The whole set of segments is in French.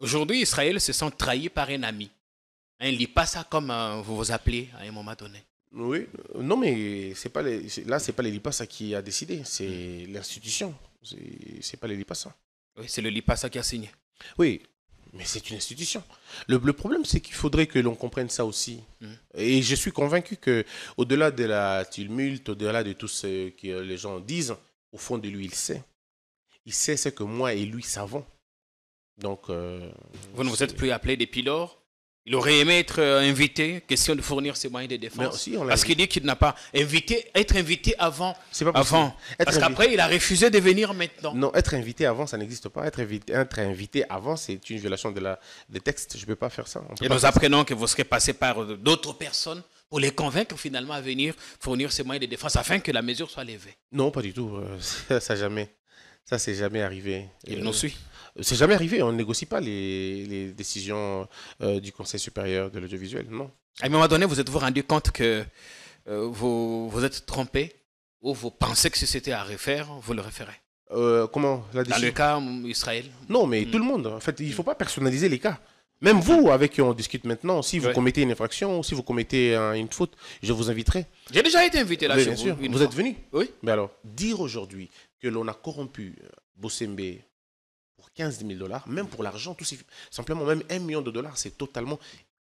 Aujourd'hui, Israël se sent trahi par un ami. Il ne lit pas ça comme vous vous appelez à un moment donné. Oui, non, mais c'est pas les, là, c'est pas les Lipassa qui a décidé, c'est l'institution. C'est pas les Lipassa. Oui, c'est le Lipasa qui a signé. Oui, mais c'est une institution. Le problème, c'est qu'il faudrait que l'on comprenne ça aussi. Et je suis convaincu que, au-delà de la tumulte, au-delà de tout ce que les gens disent, au fond de lui, il sait. Il sait ce que moi et lui savons. Donc, vous ne vous êtes plus appelé depuis lors. Il aurait aimé être invité, question de fournir ses moyens de défense. Aussi, parce qu'il dit qu'il n'a pas être invité avant. C'est pas possible. Avant. Parce qu'après, il a refusé de venir maintenant. Non, être invité avant, ça n'existe pas. Être invité avant, c'est une violation des textes. Je ne peux pas faire ça. Et nous apprenons que vous serez passé par d'autres personnes pour les convaincre finalement à venir fournir ces moyens de défense afin que la mesure soit levée. Non, pas du tout. Ça jamais. Ça, c'est jamais arrivé. Il nous suit. C'est jamais arrivé. On ne négocie pas les décisions du Conseil supérieur de l'audiovisuel. Non. À un moment donné, vous êtes-vous rendu compte que vous êtes trompé ou vous pensez que si c'était à refaire, vous le referez? Comment la décision? Dans le cas Israël? Non, mais tout le monde. En fait, il ne faut pas personnaliser les cas. Même vous, avec qui on discute maintenant, si vous commettez une infraction ou si vous commettez une faute, je vous inviterai. J'ai déjà été invité là chez bien vous. Sûr. Vous êtes venu? Oui. Mais alors, dire aujourd'hui que l'on a corrompu Bossembe pour 15 000 $, même pour l'argent, tout simplement même $1 million, c'est totalement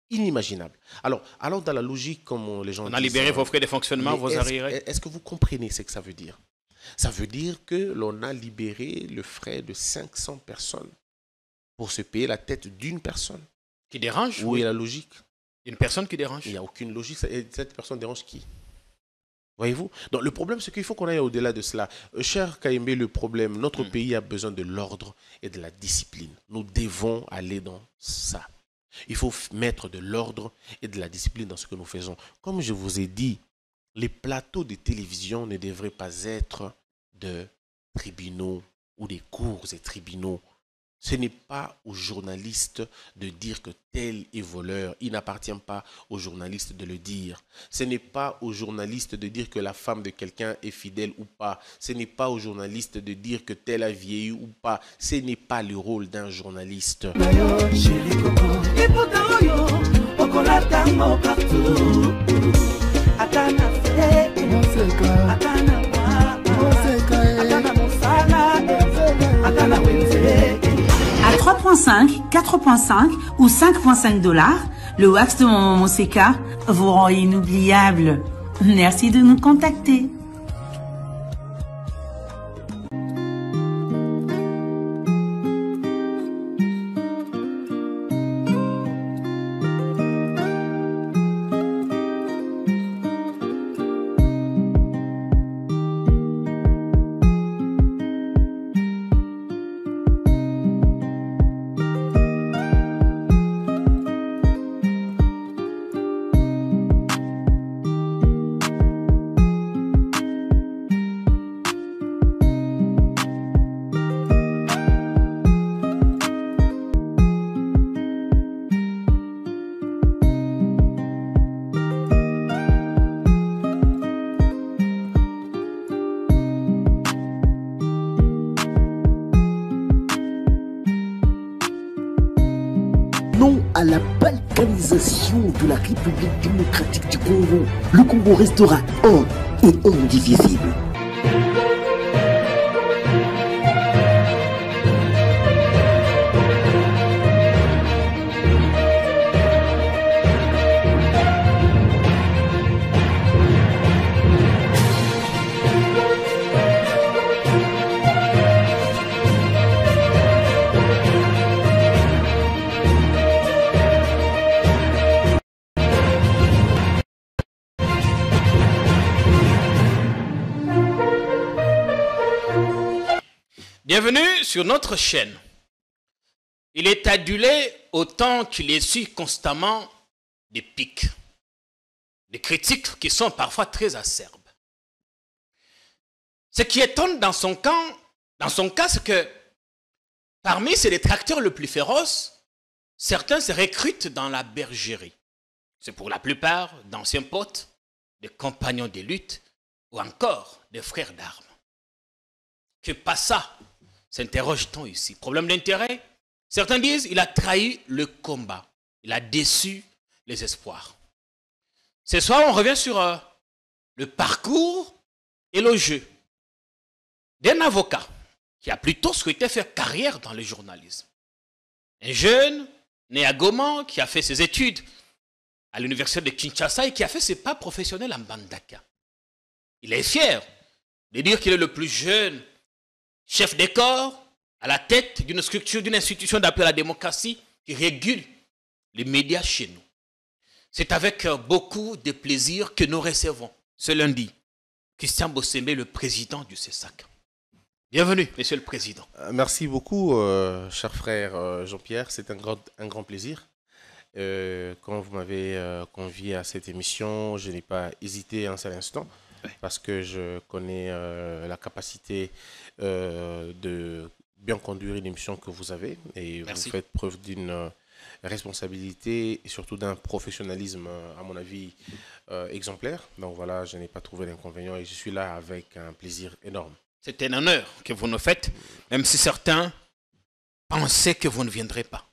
inimaginable. Alors dans la logique, comme les gens disent... On a libéré vos frais de fonctionnement, vos arriérés. Est-ce que vous comprenez ce que ça veut dire? Ça veut dire que l'on a libéré le frais de 500 personnes pour se payer la tête d'une personne. Qui dérange? Où est la logique? Une personne qui dérange? Il n'y a aucune logique. Et cette personne dérange qui? Voyez-vous? Donc le problème, c'est qu'il faut qu'on aille au-delà de cela. Cher Kayembe, le problème, notre pays a besoin de l'ordre et de la discipline. Nous devons aller dans ça. Il faut mettre de l'ordre et de la discipline dans ce que nous faisons. Comme je vous ai dit, les plateaux de télévision ne devraient pas être de tribunaux ou des cours et tribunaux. Ce n'est pas aux journalistes de dire que tel est voleur. Il n'appartient pas aux journalistes de le dire. Ce n'est pas aux journalistes de dire que la femme de quelqu'un est fidèle ou pas. Ce n'est pas aux journalistes de dire que tel a vieilli ou pas. Ce n'est pas le rôle d'un journaliste. À 3,5, 4,5 ou 5,5 $, le wax de Maman Monseka vous rend inoubliable. Merci de nous contacter. À la balkanisation de la République démocratique du Congo, le Congo restera un et indivisible. Bienvenue sur notre chaîne. Il est adulé autant qu'il essuie constamment des pics, des critiques qui sont parfois très acerbes. Ce qui étonne dans son cas, c'est que parmi ses détracteurs les plus féroces, certains se recrutent dans la bergerie. C'est pour la plupart d'anciens potes, des compagnons de lutte ou encore des frères d'armes. Que passe ça? S'interroge-t-on ici? Problème d'intérêt? Certains disent qu'il a trahi le combat. Il a déçu les espoirs. Ce soir, on revient sur le parcours et le jeu d'un avocat qui a plutôt souhaité faire carrière dans le journalisme. Un jeune né à Goma qui a fait ses études à l'université de Kinshasa et qui a fait ses pas professionnels en Mbandaka. Il est fier de dire qu'il est le plus jeune chef de corps à la tête d'une structure, d'une institution d'appel à la démocratie qui régule les médias chez nous. C'est avec beaucoup de plaisir que nous recevons ce lundi Christian Bossembe, le président du CESAC. Bienvenue, monsieur le président. Merci beaucoup, cher frère Jean-Pierre. C'est un grand plaisir. Quand vous m'avez convié à cette émission, je n'ai pas hésité un seul instant parce que je connais la capacité de bien conduire une émission que vous avez et Merci. Vous faites preuve d'une responsabilité et surtout d'un professionnalisme, à mon avis, exemplaire. Donc voilà, je n'ai pas trouvé d'inconvénient et je suis là avec un plaisir énorme. C'est un honneur que vous nous faites, même si certains pensaient que vous ne viendrez pas.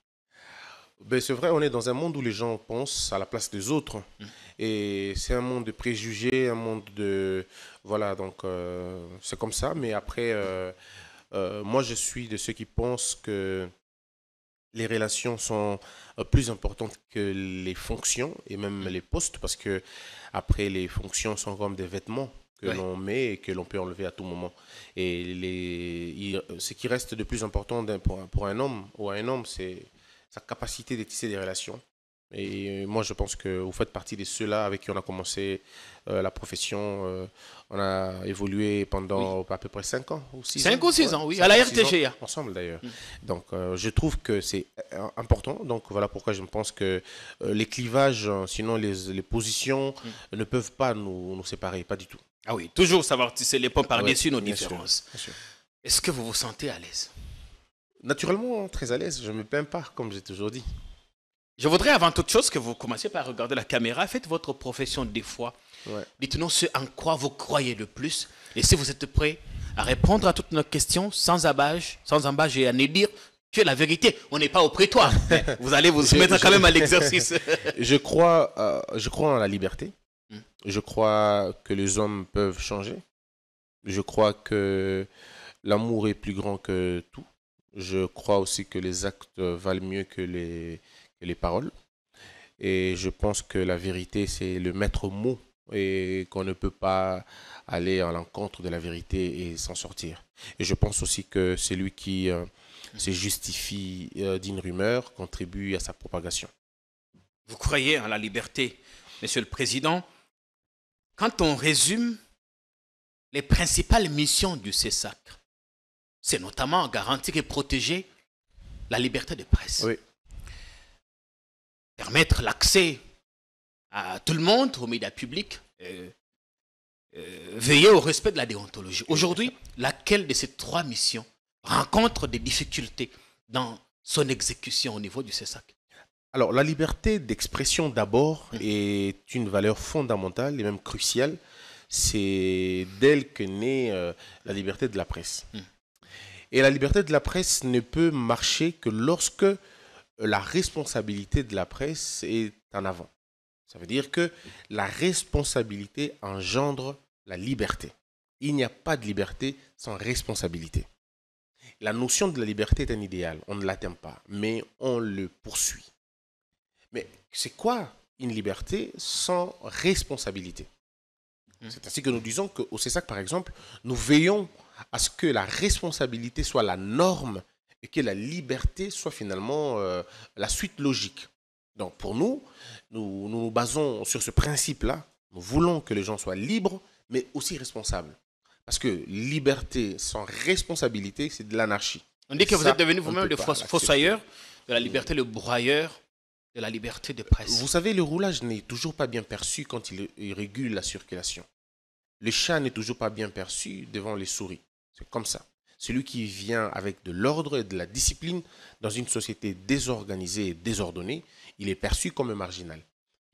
Ben, c'est vrai, on est dans un monde où les gens pensent à la place des autres. Et c'est un monde de préjugés, un monde de... Voilà, donc c'est comme ça. Mais après, moi, je suis de ceux qui pensent que les relations sont plus importantes que les fonctions et même les postes. Parce que après, les fonctions sont comme des vêtements que l'on met et que l'on peut enlever à tout moment. Et ce qui reste de plus important pour un homme ou un homme, c'est sa capacité de tisser des relations. Et moi, je pense que vous faites partie de ceux-là avec qui on a commencé la profession. On a évolué pendant à peu près 5 ans ou 6 ans. 5 ou 6 ans, oui, à la RTGA. Ensemble d'ailleurs. Donc, je trouve que c'est important. Donc, voilà pourquoi je pense que les clivages, sinon les positions, ne peuvent pas nous séparer, pas du tout. Ah oui, toujours savoir tisser les ponts par-dessus nos bien différences. sûr, bien sûr. Est-ce que vous vous sentez à l'aise? Naturellement, très à l'aise. Je ne me plains pas, comme j'ai toujours dit. Je voudrais avant toute chose que vous commenciez par regarder la caméra. Faites votre profession des fois. Ouais. Dites-nous ce en quoi vous croyez le plus. Et si vous êtes prêt à répondre à toutes nos questions sans embâche et à nous dire que la vérité, on n'est pas au prétoire. Vous allez vous soumettre quand même à l'exercice. Je crois en la liberté. Je crois que les hommes peuvent changer. Je crois que l'amour est plus grand que tout. Je crois aussi que les actes valent mieux que les paroles. Et je pense que la vérité, c'est le maître mot et qu'on ne peut pas aller à l'encontre de la vérité et s'en sortir. Et je pense aussi que celui qui se justifie d'une rumeur contribue à sa propagation. Vous croyez en la liberté, monsieur le président. Quand on résume les principales missions du CESAC, c'est notamment garantir et protéger la liberté de presse. Oui. Permettre l'accès à tout le monde aux médias publics, veiller au respect de la déontologie. Aujourd'hui, laquelle de ces 3 missions rencontre des difficultés dans son exécution au niveau du CESAC? Alors, la liberté d'expression d'abord est une valeur fondamentale et même cruciale. C'est d'elle que naît la liberté de la presse. Et la liberté de la presse ne peut marcher que lorsque la responsabilité de la presse est en avant. Ça veut dire que la responsabilité engendre la liberté. Il n'y a pas de liberté sans responsabilité. La notion de la liberté est un idéal. On ne l'atteint pas, mais on le poursuit. Mais c'est quoi une liberté sans responsabilité? C'est ainsi que nous disons qu'au CESAC, par exemple, nous veillons à ce que la responsabilité soit la norme et que la liberté soit finalement la suite logique. Donc pour nous nous basons sur ce principe-là. Nous voulons que les gens soient libres, mais aussi responsables. Parce que liberté sans responsabilité, c'est de l'anarchie. On dit que vous êtes devenu vous-même le fossoyeur de la liberté, le broyeur de la liberté de presse. Vous savez, le roulage n'est toujours pas bien perçu quand il régule la circulation. Le chat n'est toujours pas bien perçu devant les souris. C'est comme ça. Celui qui vient avec de l'ordre et de la discipline dans une société désorganisée et désordonnée, il est perçu comme un marginal.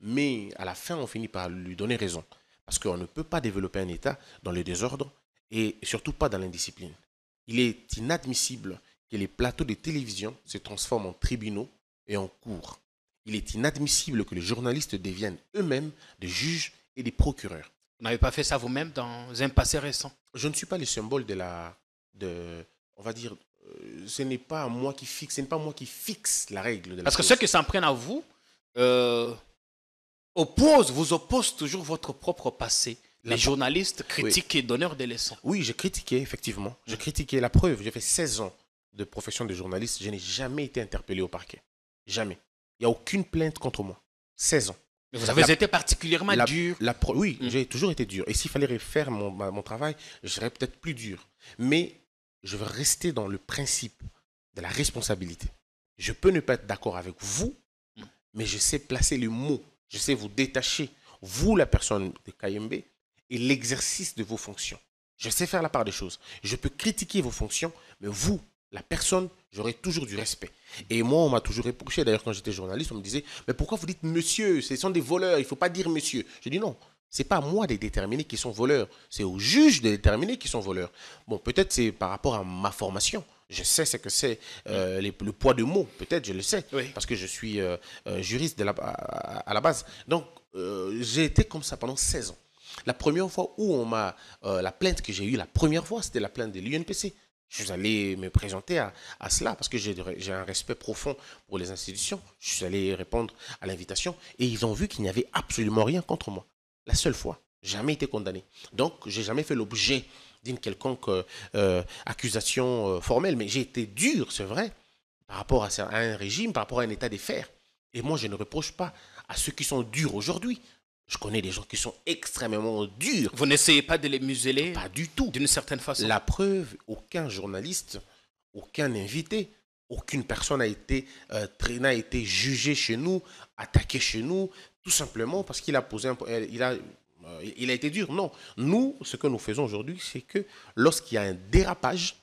Mais à la fin, on finit par lui donner raison. Parce qu'on ne peut pas développer un État dans le désordre et surtout pas dans l'indiscipline. Il est inadmissible que les plateaux de télévision se transforment en tribunaux et en cours. Il est inadmissible que les journalistes deviennent eux-mêmes des juges et des procureurs. Vous n'avez pas fait ça vous-même dans un passé récent? Je ne suis pas le symbole on va dire, ce n'est pas moi qui fixe la règle de la Parce que chose. ceux qui s'en prennent à vous vous opposent toujours votre propre passé. Les journalistes critiquent et donneurs de leçons. Oui, j'ai critiqué, effectivement. J'ai critiqué la preuve. J'ai fait 16 ans de profession de journaliste. Je n'ai jamais été interpellé au parquet. Jamais. Il n'y a aucune plainte contre moi. 16 ans. Mais vous avez été particulièrement dur. Oui, j'ai toujours été dur. Et s'il fallait refaire mon travail, je serais peut-être plus dur. Mais je veux rester dans le principe de la responsabilité. Je peux ne pas être d'accord avec vous, mais je sais placer les mots. Je sais vous détacher, vous, la personne de KMB, et l'exercice de vos fonctions. Je sais faire la part des choses. Je peux critiquer vos fonctions, mais vous, la personne, j'aurai toujours du respect. Et moi, on m'a toujours reproché, d'ailleurs, quand j'étais journaliste, on me disait, mais pourquoi vous dites monsieur? Ce sont des voleurs, il ne faut pas dire monsieur. Je dis non, ce n'est pas à moi de déterminer qui sont voleurs, c'est aux juges de déterminer qui sont voleurs. Bon, peut-être c'est par rapport à ma formation. Je sais ce que c'est le poids de mots, peut-être, je le sais, parce que je suis juriste à la base. Donc, j'ai été comme ça pendant 16 ans. La première fois où on m'a... la plainte que j'ai eue, la première fois, c'était la plainte de l'UNPC. Je suis allé me présenter à cela parce que j'ai un respect profond pour les institutions. Je suis allé répondre à l'invitation et ils ont vu qu'il n'y avait absolument rien contre moi. La seule fois, jamais été condamné. Donc, je n'ai jamais fait l'objet d'une quelconque accusation formelle, mais j'ai été dur, c'est vrai, par rapport à un régime, par rapport à un état des faits. Et moi, je ne reproche pas à ceux qui sont durs aujourd'hui. Je connais des gens qui sont extrêmement durs. Vous n'essayez pas de les museler? Pas du tout. D'une certaine façon. La preuve, aucun journaliste, aucun invité, aucune personne n'a été jugé chez nous, attaqué chez nous, tout simplement parce qu'il a posé il a été dur. Non. Nous, ce que nous faisons aujourd'hui, c'est que lorsqu'il y a un dérapage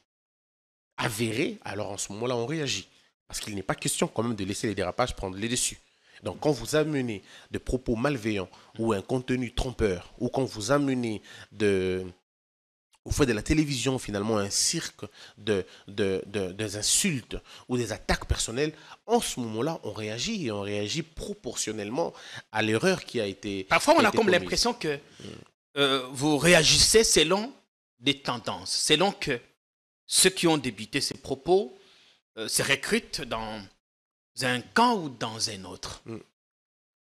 avéré, alors en ce moment-là, on réagit. Parce qu'il n'est pas question quand même de laisser les dérapages prendre les dessus. Donc, quand vous amenez des propos malveillants ou un contenu trompeur, ou quand vous amenez vous faites de la télévision finalement un cirque des insultes ou des attaques personnelles, en ce moment-là, on réagit et on réagit proportionnellement à l'erreur qui a été Parfois, on a comme commise. l'impression que vous réagissez selon des tendances, selon que ceux qui ont débuté ces propos se recrutent dans un camp ou dans un autre.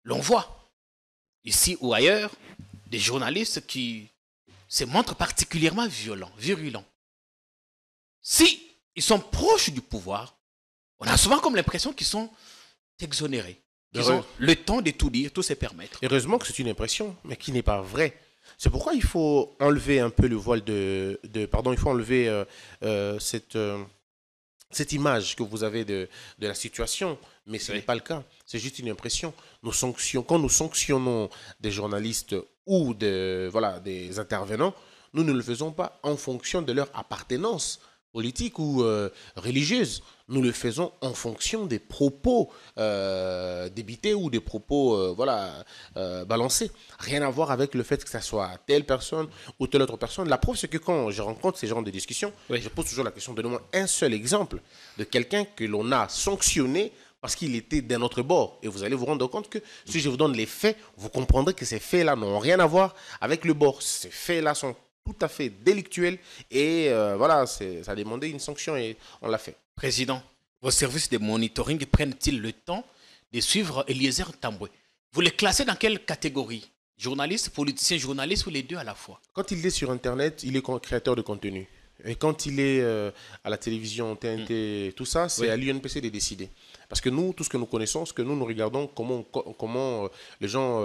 L'on voit, ici ou ailleurs, des journalistes qui se montrent particulièrement virulents. Si ils sont proches du pouvoir, on a souvent comme l'impression qu'ils sont exonérés. Ils ont le temps de tout dire, tout se permettre. Heureusement que c'est une impression, mais qui n'est pas vraie. C'est pourquoi il faut enlever un peu le voile il faut enlever cette image que vous avez de la situation, mais ce n'est pas le cas. C'est juste une impression. Quand nous sanctionnons des journalistes ou des intervenants, nous ne le faisons pas en fonction de leur appartenance politique ou religieuse. Nous le faisons en fonction des propos débités ou des propos balancés. Rien à voir avec le fait que ce soit telle personne ou telle autre personne. La preuve, c'est que quand je rencontre ces genres de discussions, je pose toujours la question, donnez-moi un seul exemple de quelqu'un que l'on a sanctionné parce qu'il était d'un autre bord. Et vous allez vous rendre compte que si je vous donne les faits, vous comprendrez que ces faits-là n'ont rien à voir avec le bord. Ces faits-là sont tout à fait délictuels et ça a demandé une sanction et on l'a fait. Président, vos services de monitoring prennent-ils le temps de suivre Eliezer Tambwe? Vous les classez dans quelle catégorie? Journaliste, politicien, journaliste ou les deux à la fois? Quand il est sur Internet, il est créateur de contenu. Et quand il est à la télévision, TNT, tout ça, c'est à l'UNPC de décider. Parce que nous, tout ce que nous connaissons, ce que nous regardons, comment les gens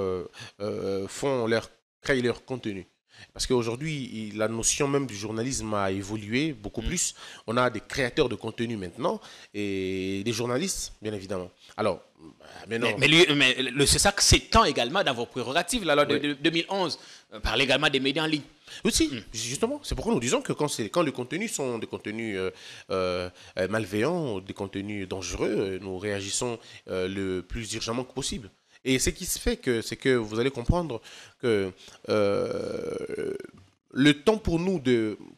créent leur contenu. Parce qu'aujourd'hui, la notion même du journalisme a évolué beaucoup plus. On a des créateurs de contenu maintenant et des journalistes, bien évidemment. Alors, mais le CESAC s'étend également dans vos prérogatives. La loi de 2011 parle également des médias en ligne. Oui, justement. C'est pourquoi nous disons que quand les contenus sont des contenus malveillants, des contenus dangereux, nous réagissons le plus urgemment que possible. Et ce qui se fait, c'est que vous allez comprendre que le temps pour nous,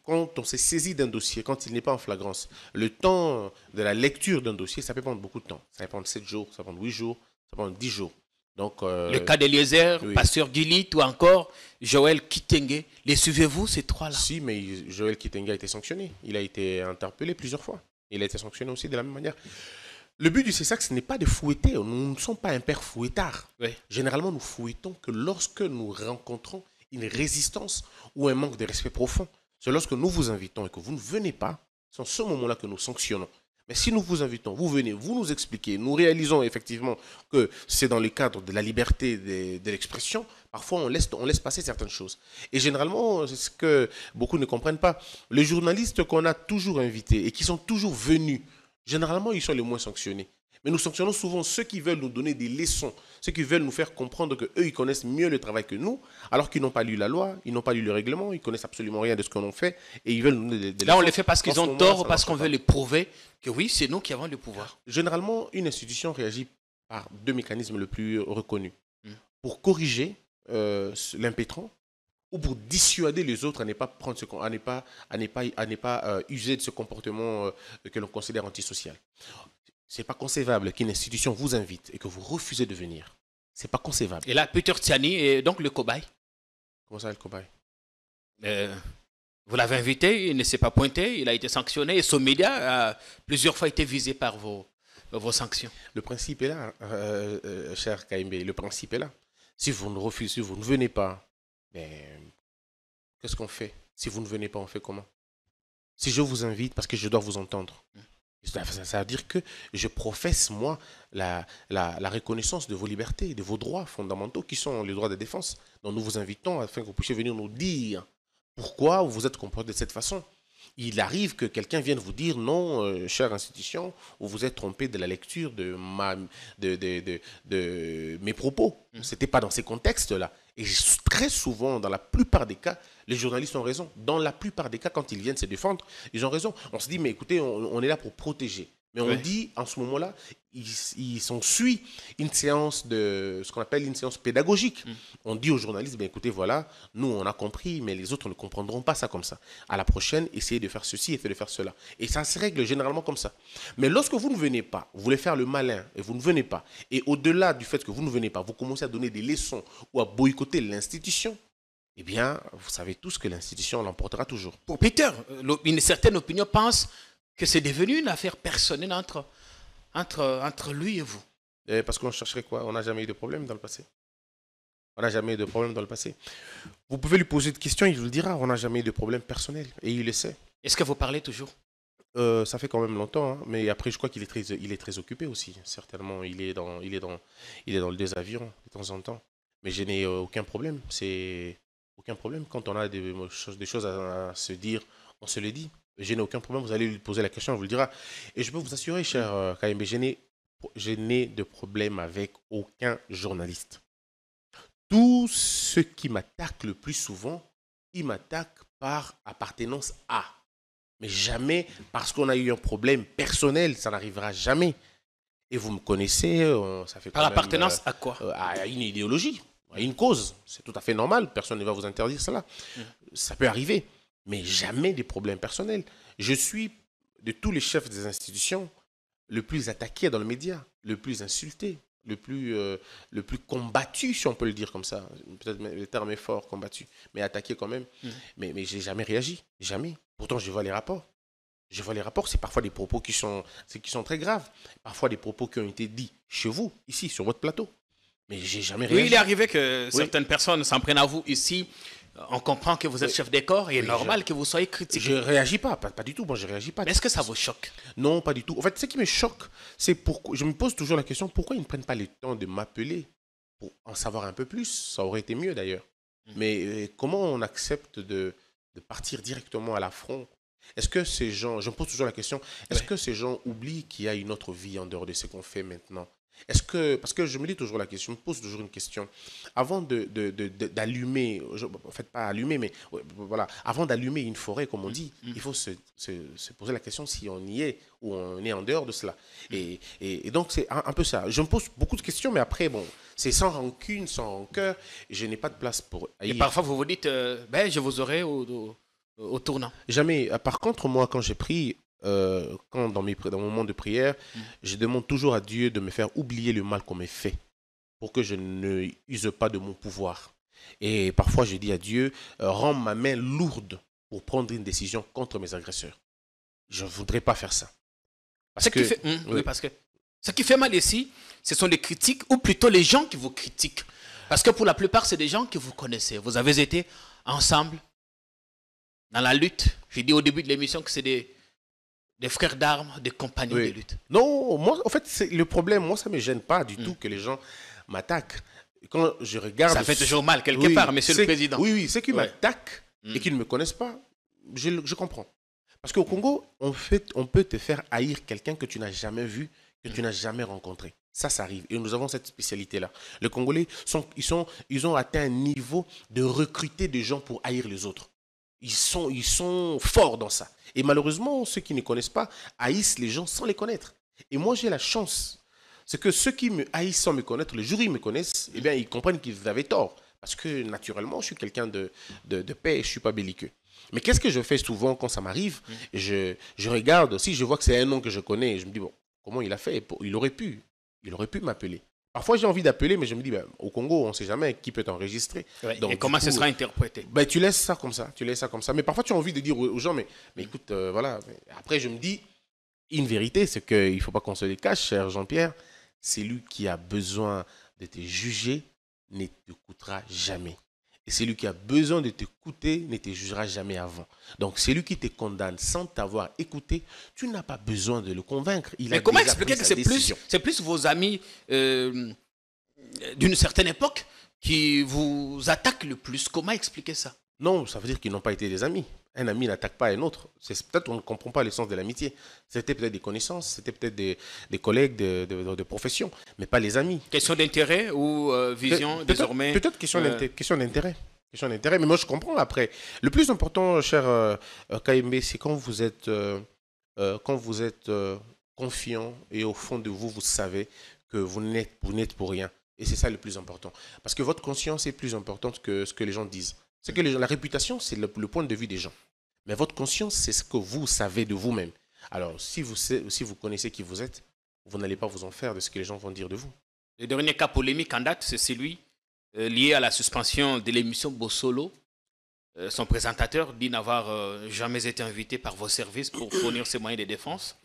quand on s'est saisi d'un dossier, quand il n'est pas en flagrance, le temps de la lecture d'un dossier, ça peut prendre beaucoup de temps. Ça peut prendre 7 jours, ça peut prendre 8 jours, ça peut prendre 10 jours. Donc, le cas d'Eliezer, oui. Pasteur Gilit ou encore Joël Kitenge, les suivez-vous ces trois-là? Si, mais Joël Kitenge a été sanctionné. Il a été interpellé plusieurs fois. Il a été sanctionné aussi de la même manière. Le but du CESAC, ce n'est pas de fouetter. Nous ne sommes pas un père fouettard. Oui. Généralement, nous fouettons que lorsque nous rencontrons une résistance ou un manque de respect profond. C'est lorsque nous vous invitons et que vous ne venez pas, c'est en ce moment-là que nous sanctionnons. Mais si nous vous invitons, vous venez, vous nous expliquez, nous réalisons effectivement que c'est dans le cadre de la liberté de l'expression, parfois on laisse passer certaines choses. Et généralement, c'est ce que beaucoup ne comprennent pas. Les journalistes qu'on a toujours invités et qui sont toujours venus, généralement ils sont les moins sanctionnés. Mais nous sanctionnons souvent ceux qui veulent nous donner des leçons, ceux qui veulent nous faire comprendre qu'eux, ils connaissent mieux le travail que nous, alors qu'ils n'ont pas lu la loi, ils n'ont pas lu le règlement, ils connaissent absolument rien de ce qu'on fait, et ils veulent nous donner des leçons. Là, on les fait parce qu'ils ont tort, parce qu'on veut les prouver que oui, c'est nous qui avons le pouvoir. Généralement, une institution réagit par deux mécanismes les plus reconnus. Pour corriger l'impétrant, ou pour dissuader les autres à ne pas prendre user de ce comportement que l'on considère antisocial. Ce n'est pas concevable qu'une institution vous invite et que vous refusez de venir. Ce n'est pas concevable. Et là, Peter Tiani est donc le cobaye. Comment ça, le cobaye? Vous l'avez invité, il ne s'est pas pointé, il a été sanctionné et son média a plusieurs fois été visé par vos sanctions. Le principe est là, cher KMB, le principe est là. Si vous ne refusez, si vous ne venez pas, qu'est-ce qu'on fait? Si vous ne venez pas, on fait comment? Si je vous invite parce que je dois vous entendre, ça veut dire que je professe, moi, la reconnaissance de vos libertés, de vos droits fondamentaux qui sont les droits de défense. Donc nous vous invitons afin que vous puissiez venir nous dire pourquoi vous vous êtes comporté de cette façon. Il arrive que quelqu'un vienne vous dire non, chère institution, ou vous êtes trompé de la lecture de mes propos. Ce n'était pas dans ces contextes-là. Et très souvent, dans la plupart des cas, les journalistes ont raison. Dans la plupart des cas, quand ils viennent se défendre, ils ont raison. On se dit, mais écoutez, on est là pour protéger. Mais on dit, en ce moment-là, ils suit une séance de ce qu'on appelle une séance pédagogique. On dit aux journalistes, ben écoutez, voilà, nous, on a compris, mais les autres ne comprendront pas ça comme ça. À la prochaine, essayez de faire ceci et de faire cela. Et ça se règle généralement comme ça. Mais lorsque vous ne venez pas, vous voulez faire le malin et vous ne venez pas, et au-delà du fait que vous ne venez pas, vous commencez à donner des leçons ou à boycotter l'institution, eh bien, vous savez tous que l'institution l'emportera toujours. Pour Peter, une certaine opinion pense que c'est devenu une affaire personnelle entre lui et vous. Parce qu'on chercherait quoi? On n'a jamais eu de problème dans le passé. On n'a jamais eu de problème dans le passé. Vous pouvez lui poser des questions, il vous le dira. On n'a jamais eu de problème personnel. Et il le sait. Est-ce que vous parlez toujours? Ça fait quand même longtemps. Hein, mais après, je crois qu'il est très occupé aussi. Certainement, il est dans le désavion de temps en temps. Mais je n'ai aucun problème. C'est aucun problème. Quand on a des choses à se dire, on se le dit. Je n'ai aucun problème, vous allez lui poser la question, on vous le dira. Et je peux vous assurer, cher KMB, je n'ai de problème avec aucun journaliste. Tous ceux qui m'attaquent le plus souvent, ils m'attaquent par appartenance à. Mais jamais parce qu'on a eu un problème personnel, ça n'arrivera jamais. Et vous me connaissez, ça fait par appartenance à quoi? À une idéologie, à une cause. C'est tout à fait normal, personne ne va vous interdire cela. Ça peut arriver. Mais jamais des problèmes personnels. Je suis, de tous les chefs des institutions, le plus attaqué dans le média, le plus insulté, le plus combattu, si on peut le dire comme ça. Peut-être le terme est fort, combattu, mais attaqué quand même. Mais je n'ai jamais réagi, jamais. Pourtant, je vois les rapports. Je vois les rapports, c'est parfois des propos qui sont très graves. Parfois des propos qui ont été dits chez vous, ici, sur votre plateau. Mais j'ai jamais réagi. Oui, il est arrivé que certaines personnes s'en prennent à vous ici. On comprend que vous êtes chef des corps et il est normal que vous soyez critiqué. Je ne réagis pas du tout. Moi, je ne réagis pas. Mais est-ce que ça vous choque? Non, pas du tout. En fait, ce qui me choque, c'est pourquoi. Je me pose toujours la question, pourquoi ils ne prennent pas le temps de m'appeler pour en savoir un peu plus? Ça aurait été mieux d'ailleurs. Mais comment on accepte de partir directement à l'affront? Est-ce que ces gens, je me pose toujours la question, est-ce que ces gens oublient qu'il y a une autre vie en dehors de ce qu'on fait maintenant? Parce que je me dis toujours la question, je me pose toujours une question. Avant d'allumer, en fait pas allumer, mais voilà, avant d'allumer une forêt, comme on dit, il faut se poser la question si on y est ou on est en dehors de cela. Et donc c'est un peu ça. Je me pose beaucoup de questions, mais après, bon, C'est sans rancune, sans rancœur. Je n'ai pas de place pour haïr. Et parfois, vous vous dites, ben, je vous aurai au tournant. Jamais. Par contre, moi, quand j'ai pris, dans mon moment de prière, je demande toujours à Dieu de me faire oublier le mal qu'on m'ait fait pour que je ne use pas de mon pouvoir. Et parfois, je dis à Dieu, rends ma main lourde pour prendre une décision contre mes agresseurs. Je ne voudrais pas faire ça. Parce que ce qui fait mal ici, ce sont les critiques, ou plutôt les gens qui vous critiquent. Parce que pour la plupart, c'est des gens que vous connaissez. Vous avez été ensemble dans la lutte. J'ai dit au début de l'émission que c'est des frères d'armes, des compagnons de lutte. Non, moi, en fait, c'est le problème. Moi, ça ne me gêne pas du tout que les gens m'attaquent. Quand je regarde... Ça fait toujours mal, quelque part, monsieur le président. Oui, ceux qui m'attaquent et qui ne me connaissent pas, je comprends. Parce qu'au Congo, on peut te faire haïr quelqu'un que tu n'as jamais vu, que tu n'as jamais rencontré. Ça arrive. Et nous avons cette spécialité-là. Les Congolais, ils ont atteint un niveau de recruter des gens pour haïr les autres. Ils sont forts dans ça. Et malheureusement, ceux qui ne connaissent pas haïssent les gens sans les connaître. Et moi, j'ai la chance. C'est que ceux qui me haïssent sans me connaître, le jour où ils me connaissent, eh bien, ils comprennent qu'ils avaient tort. Parce que naturellement, je suis quelqu'un de paix et je ne suis pas belliqueux. Mais qu'est-ce que je fais souvent quand ça m'arrive? Je regarde, si je vois que c'est un nom que je connais, je me dis, bon, comment il a fait? Il aurait pu m'appeler. Parfois, j'ai envie d'appeler, mais je me dis, ben, au Congo, on ne sait jamais qui peut t'enregistrer. Ouais, et comment ce sera interprété? Ben, tu laisses ça comme ça. Mais parfois, tu as envie de dire aux gens, mais écoute, voilà. Après, je me dis, une vérité, c'est qu'il ne faut pas qu'on se les cache, cher Jean-Pierre. C'est lui qui a besoin de te juger, ne t'écoutera jamais. Et celui qui a besoin de t'écouter ne te jugera jamais avant. Donc, celui qui te condamne sans t'avoir écouté, tu n'as pas besoin de le convaincre. Mais comment expliquer que c'est plus vos amis d'une certaine époque qui vous attaquent le plus? Comment expliquer ça? Non, ça veut dire qu'ils n'ont pas été des amis. Un ami n'attaque pas un autre. Peut-être qu'on ne comprend pas l'essence de l'amitié. C'était peut-être des connaissances, c'était peut-être des collègues de profession, mais pas les amis. Question d'intérêt ou vision désormais? Peut-être question d'intérêt. Mais moi, je comprends après. Le plus important, cher KMB, c'est quand vous êtes confiant et au fond de vous, vous savez que vous n'êtes pour rien. Et c'est ça le plus important. Parce que votre conscience est plus importante que ce que les gens disent. C'est que la réputation, c'est le point de vue des gens. Mais votre conscience, c'est ce que vous savez de vous-même. Alors, si vous connaissez qui vous êtes, vous n'allez pas vous en faire de ce que les gens vont dire de vous. Le dernier cas polémique en date, c'est celui lié à la suspension de l'émission Bossolo. Son présentateur dit n'avoir jamais été invité par vos services pour fournir ses moyens de défense.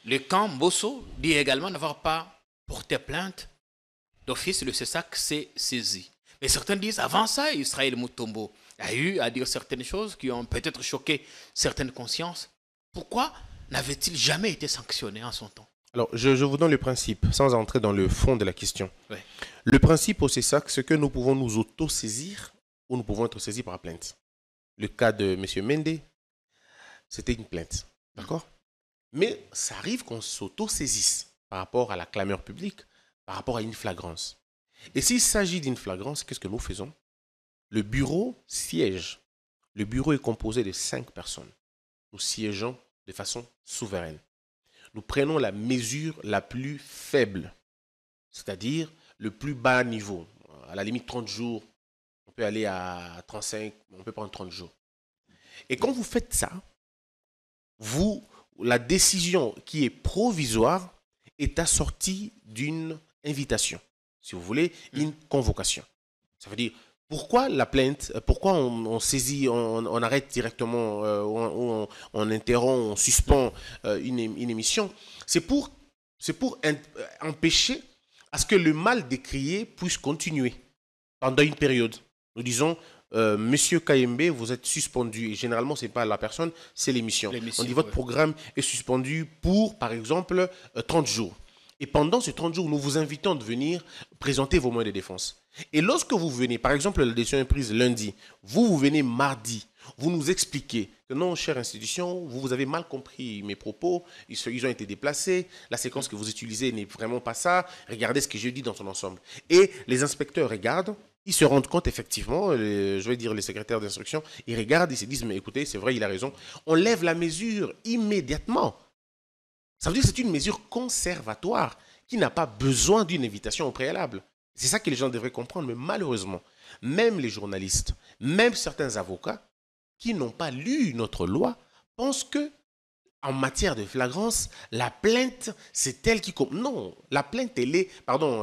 Le camp Bosso dit également n'avoir pas porté plainte. D'office, le CESAC s'est saisi. Mais certains disent, avant ça, Israël Mutombo a eu à dire certaines choses qui ont peut-être choqué certaines consciences. Pourquoi n'avait-il jamais été sanctionné en son temps? Alors, je vous donne le principe, sans entrer dans le fond de la question. Oui. Le principe au CESAC, c'est que nous pouvons nous auto-saisir ou nous pouvons être saisis par plainte. Le cas de M. Mende, c'était une plainte. D'accord? Mais ça arrive qu'on s'auto-saisisse par rapport à la clameur publique, par rapport à une flagrance. Et s'il s'agit d'une flagrance, qu'est-ce que nous faisons? Le bureau siège. Le bureau est composé de 5 personnes. Nous siégeons de façon souveraine. Nous prenons la mesure la plus faible, c'est-à-dire le plus bas niveau. À la limite 30 jours, on peut aller à 35, on peut prendre 30 jours. Et quand vous faites ça, la décision qui est provisoire est assortie d'une invitation. Si vous voulez, une convocation. Ça veut dire, pourquoi la plainte, pourquoi on saisit, on arrête directement, on interrompt, on suspend une émission? C'est pour empêcher à ce que le mal décrié puisse continuer pendant une période. Nous disons, Monsieur KMB, vous êtes suspendu. Et généralement, ce n'est pas la personne, c'est l'émission. On dit, votre programme est suspendu pour, par exemple, 30 jours. Et pendant ces 30 jours, nous vous invitons de venir présenter vos moyens de défense. Et lorsque vous venez, par exemple, la décision est prise lundi, vous venez mardi, vous nous expliquez que non, chère institution, vous avez mal compris mes propos, ils ont été déplacés, la séquence que vous utilisez n'est vraiment pas ça, regardez ce que je dis dans son ensemble. Et les inspecteurs regardent, ils se rendent compte effectivement, je vais dire les secrétaires d'instruction, ils regardent, ils se disent, mais écoutez, c'est vrai, il a raison, on lève la mesure immédiatement. Ça veut dire que c'est une mesure conservatoire qui n'a pas besoin d'une invitation au préalable. C'est ça que les gens devraient comprendre. Mais malheureusement, même les journalistes, même certains avocats qui n'ont pas lu notre loi pensent que en matière de flagrance, la plainte, c'est elle qui... Non, la plainte, elle est... Pardon,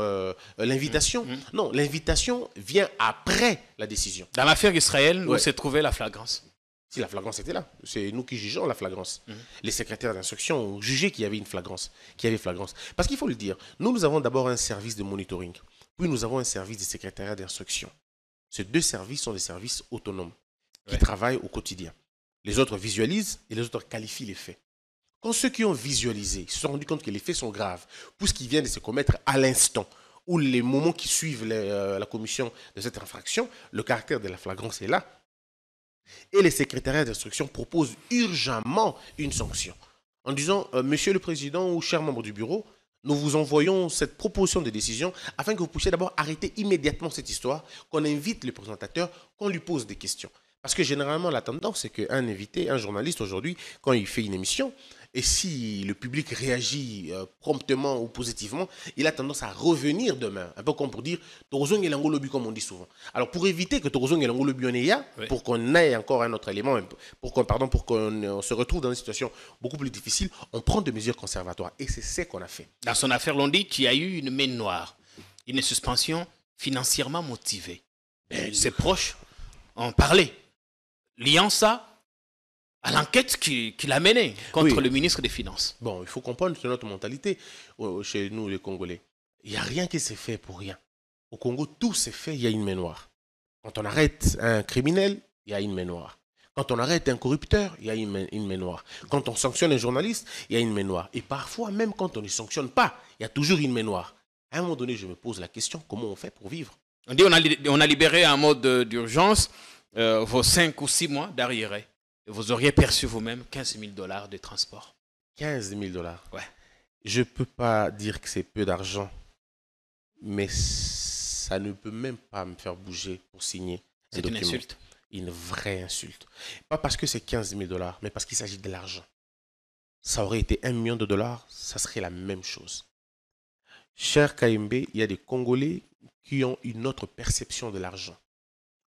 l'invitation. Non, l'invitation vient après la décision. Dans l'affaire Israël, où s'est trouvée la flagrance? Si la flagrance était là, c'est nous qui jugeons la flagrance. Les secrétaires d'instruction ont jugé qu'il y avait une flagrance, qu'il y avait flagrance. Parce qu'il faut le dire, nous avons d'abord un service de monitoring, puis nous avons un service de secrétariat d'instruction. Ces deux services sont des services autonomes qui travaillent au quotidien. Les autres visualisent et les autres qualifient les faits. Quand ceux qui ont visualisé se sont rendus compte que les faits sont graves, puisqu'ils viennent de se commettre à l'instant, ou les moments qui suivent la commission de cette infraction, le caractère de la flagrance est là. Et les secrétariats d'instruction proposent urgemment une sanction. En disant, Monsieur le Président ou chers membres du bureau, nous vous envoyons cette proposition de décision afin que vous puissiez d'abord arrêter immédiatement cette histoire, qu'on invite le présentateur, qu'on lui pose des questions. Parce que généralement, la tendance, c'est qu'un invité, un journaliste aujourd'hui, quand il fait une émission, et si le public réagit promptement ou positivement, il a tendance à revenir demain. Un peu comme pour dire, Torozong et Langolobi, comme on dit souvent. Alors, pour éviter que Torozong et Langolobi en aient, pour qu'on ait encore un autre élément, pour qu'on se retrouve dans une situation beaucoup plus difficile, on prend des mesures conservatoires. Et c'est ce qu'on a fait. Dans son affaire, l'on dit qu'il y a eu une main noire, une suspension financièrement motivée. Ses proches ont parlé, liant ça à l'enquête qu'il a menée contre le ministre des Finances. Bon, il faut comprendre que notre mentalité chez nous, les Congolais. Il n'y a rien qui s'est fait pour rien. Au Congo, tout s'est fait, il y a une main noire. Quand on arrête un criminel, il y a une main noire. Quand on arrête un corrupteur, il y a une main noire. Quand on sanctionne un journaliste, il y a une main noire. Et parfois, même quand on ne sanctionne pas, il y a toujours une main noire. À un moment donné, je me pose la question, comment on fait pour vivre? On dit on a libéré en mode d'urgence vos 5 ou 6 mois d'arriérés. Vous auriez perçu vous-même 15 000 $ de transport. 15 000 $. Ouais. Je ne peux pas dire que c'est peu d'argent, mais ça ne peut même pas me faire bouger pour signer. C'est une insulte. Une vraie insulte. Pas parce que c'est 15 000 $, mais parce qu'il s'agit de l'argent. Ça aurait été 1 million de $, ça serait la même chose. Cher KMB, il y a des Congolais qui ont une autre perception de l'argent.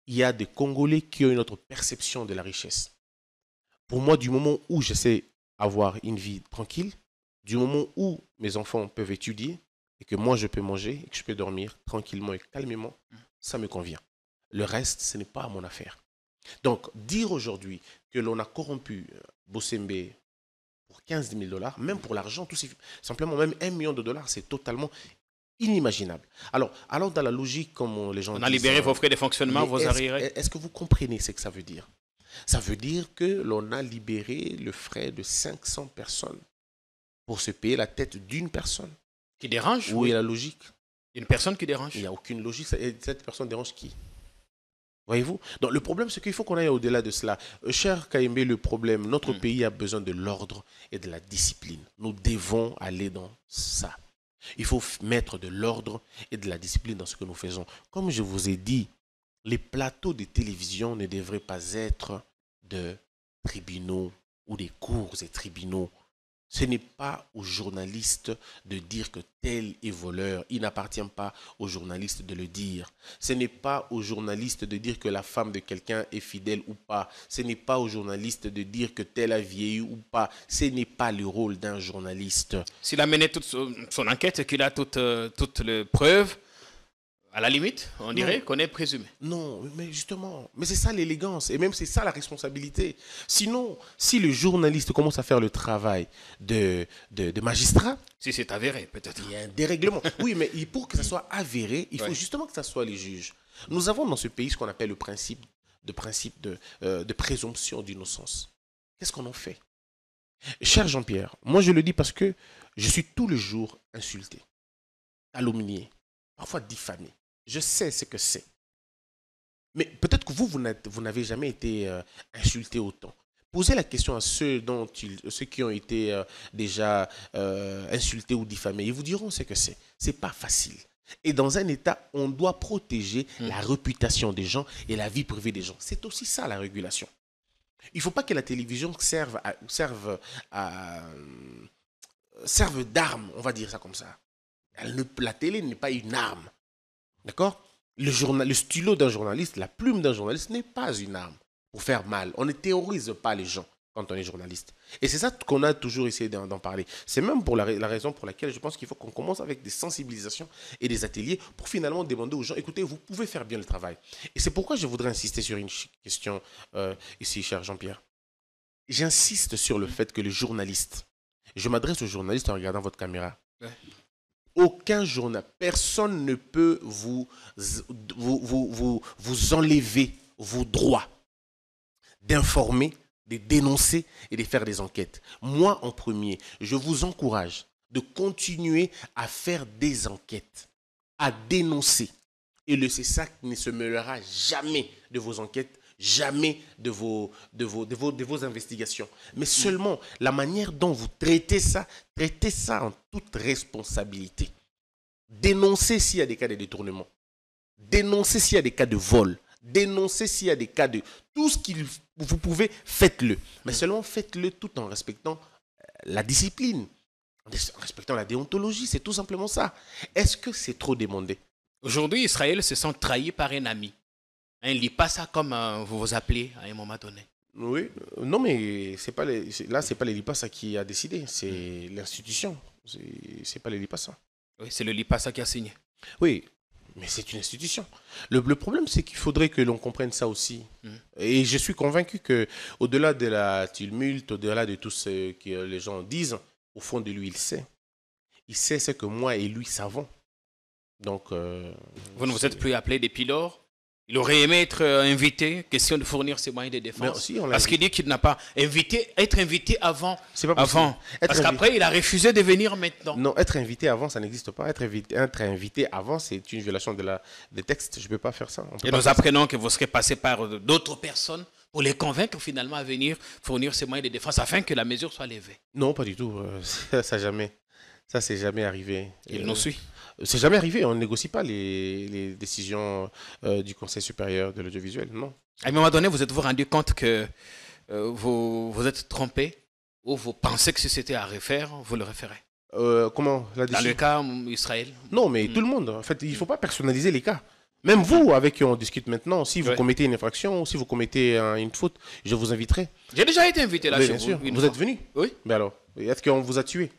Il y a des Congolais qui ont une autre perception de la richesse. Pour moi, du moment où je sais avoir une vie tranquille, du moment où mes enfants peuvent étudier et que moi je peux manger et que je peux dormir tranquillement et calmement, ça me convient. Le reste, ce n'est pas mon affaire. Donc, dire aujourd'hui que l'on a corrompu Bossembe pour 15 000 $, même pour l'argent, tout simplement même 1 million de $, c'est totalement inimaginable. Alors dans la logique, comme les gens disent... On a libéré vos frais de fonctionnement, vos arriérés. Est-ce que vous comprenez ce que ça veut dire? Ça veut dire que l'on a libéré le frais de 500 personnes pour se payer la tête d'une personne. Qui dérange? Où est la logique? Une personne qui dérange? Il n'y a aucune logique. Cette personne dérange qui? Voyez-vous? Donc le problème, c'est qu'il faut qu'on aille au-delà de cela. Cher KMB, le problème, notre pays a besoin de l'ordre et de la discipline. Nous devons aller dans ça. Il faut mettre de l'ordre et de la discipline dans ce que nous faisons. Comme je vous ai dit, les plateaux de télévision ne devraient pas être de tribunaux ou des cours et tribunaux. Ce n'est pas aux journalistes de dire que tel est voleur. Il n'appartient pas aux journalistes de le dire. Ce n'est pas aux journalistes de dire que la femme de quelqu'un est fidèle ou pas. Ce n'est pas aux journalistes de dire que tel a vieilli ou pas. Ce n'est pas le rôle d'un journaliste. S'il a mené toute son enquête et qu'il a toutes les preuves, à la limite, on dirait qu'on est présumé. Non, mais justement, mais c'est ça l'élégance et même c'est ça la responsabilité. Sinon, si le journaliste commence à faire le travail de magistrat... Si c'est avéré, peut-être. Il y a un dérèglement. Oui, mais pour que ça soit avéré, il faut justement que ça soit les juges. Nous avons dans ce pays ce qu'on appelle le principe de présomption d'innocence. Qu'est-ce qu'on en fait? Cher Jean-Pierre, moi je le dis parce que je suis tous les jours insulté, calomnié, parfois diffamé. Je sais ce que c'est. Mais peut-être que vous n'avez jamais été insulté autant. Posez la question à ceux qui ont été déjà insultés ou diffamés. Ils vous diront ce que c'est. Ce n'est pas facile. Et dans un État, on doit protéger la réputation des gens et la vie privée des gens. C'est aussi ça la régulation. Il ne faut pas que la télévision serve d'arme, on va dire ça comme ça. La télé n'est pas une arme. D'accord? Le stylo d'un journaliste, la plume d'un journaliste n'est pas une arme pour faire mal. On ne terrorise pas les gens quand on est journaliste. Et c'est ça qu'on a toujours essayé d'en parler. C'est même pour la raison pour laquelle je pense qu'il faut qu'on commence avec des sensibilisations et des ateliers pour finalement demander aux gens, écoutez, vous pouvez faire bien le travail. Et c'est pourquoi je voudrais insister sur une question ici, cher Jean-Pierre. J'insiste sur le fait que le journaliste, je m'adresse aux journalistes en regardant votre caméra, aucun journal, personne ne peut vous enlever vos droits d'informer, de dénoncer et de faire des enquêtes. Moi, en premier, je vous encourage de continuer à faire des enquêtes, à dénoncer. Et le CESAC ne se mêlera jamais de vos enquêtes, jamais de vos investigations. Mais seulement la manière dont vous traitez ça en toute responsabilité. Dénoncez s'il y a des cas de détournement. Dénoncez s'il y a des cas de vol. Dénoncez s'il y a des cas de... Tout ce que vous pouvez, faites-le. Mais seulement faites-le tout en respectant la discipline, en respectant la déontologie. C'est tout simplement ça. Est-ce que c'est trop demandé? Aujourd'hui, Israël se sent trahi par un ami. Il ne lit pas ça comme vous vous appelez à un moment donné. Oui, non, mais c'est pas là, c'est pas les Lipassa qui a décidé, c'est l'institution. C'est pas les Lipassa. Oui, c'est le Lipassa qui a signé. Oui, mais c'est une institution. Le problème, c'est qu'il faudrait que l'on comprenne ça aussi. Et je suis convaincu qu'au-delà de la tumulte, au-delà de tout ce que les gens disent, au fond de lui, il sait. Il sait ce que moi et lui savons. Donc, vous ne vous êtes plus appelé des pylores? Il aurait aimé être invité, question de fournir ses moyens de défense. Si, parce qu'il dit qu'il n'a pas être invité avant. C'est pas possible. Parce qu'après, il a refusé de venir maintenant. Non, être invité avant, ça n'existe pas. Être invité avant, c'est une violation des textes. Je ne peux pas faire ça. Et nous apprenons que vous serez passé par d'autres personnes pour les convaincre finalement à venir fournir ses moyens de défense afin que la mesure soit levée. Non, pas du tout. Ça, jamais. Ça, c'est jamais arrivé. Il nous suit. C'est jamais arrivé. On ne négocie pas les décisions du Conseil supérieur de l'audiovisuel, non. À un moment donné, vous êtes-vous rendu compte que vous êtes trompé ou vous pensez que si c'était à refaire, vous le referez? Comment la décision? Dans le cas Israël? Non, mais tout le monde. En fait, il ne faut pas personnaliser les cas. Même vous, avec qui on discute maintenant, si vous commettez une infraction, si vous commettez une faute, je vous inviterai. J'ai déjà été invité là chez vous. Vous êtes venu? Oui. Mais alors, est-ce qu'on vous a tué?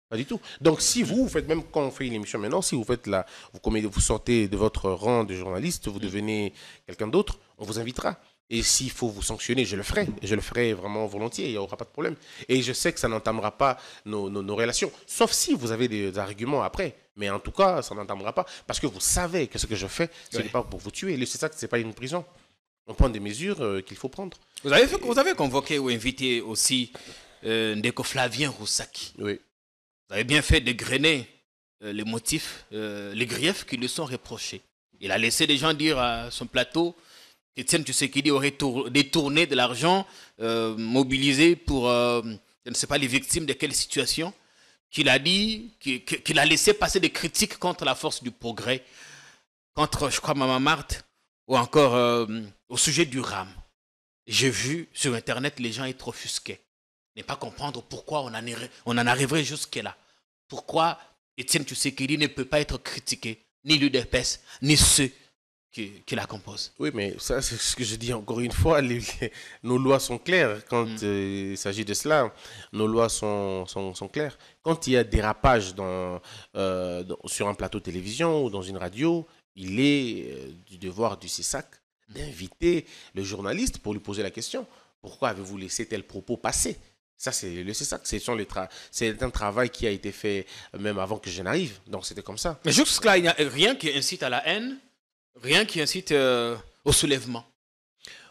Pas du tout. Donc, si vous faites, même quand on fait une émission maintenant, si vous faites vous sortez de votre rang de journaliste, vous devenez quelqu'un d'autre, on vous invitera. Et s'il faut vous sanctionner, je le ferai. Et je le ferai vraiment volontiers, il n'y aura pas de problème. Et je sais que ça n'entamera pas nos relations, sauf si vous avez des arguments après. Mais en tout cas, ça n'entamera pas. Parce que vous savez que ce que je fais, ce n'est pas pour vous tuer. C'est ça que ce n'est pas une prison. On prend des mesures qu'il faut prendre. Vous avez convoqué ou invité aussi Ndeko Flavien Roussaki. Oui. Vous avez bien fait dégrainer les motifs, les griefs qui lui sont reprochés. Il a laissé des gens dire à son plateau qu'Étienne Tshisekedi aurait détourné de l'argent mobilisé pour, je ne sais pas, les victimes de quelle situation, qu'il a dit, qu'il a laissé passer des critiques contre la force du progrès, contre, je crois, Maman Marthe, ou encore au sujet du RAM. J'ai vu sur Internet les gens être offusqués. Ne pas comprendre pourquoi on en arriverait jusque-là. Pourquoi Étienne Tshisekedi ne peut pas être critiqué, ni l'UDPS, ni ceux qui la composent. Oui, mais ça, c'est ce que je dis encore une fois. Nos lois sont claires quand il s'agit de cela. Nos lois sont claires. Quand il y a dérapage sur un plateau de télévision ou dans une radio, il est du devoir du CESAC d'inviter le journaliste pour lui poser la question. Pourquoi avez-vous laissé tel propos passer? Ça, c'est le CESAC. C'est un travail qui a été fait même avant que je n'arrive. Donc, c'était comme ça. Mais jusque-là, il n'y a rien qui incite à la haine, rien qui incite au soulèvement.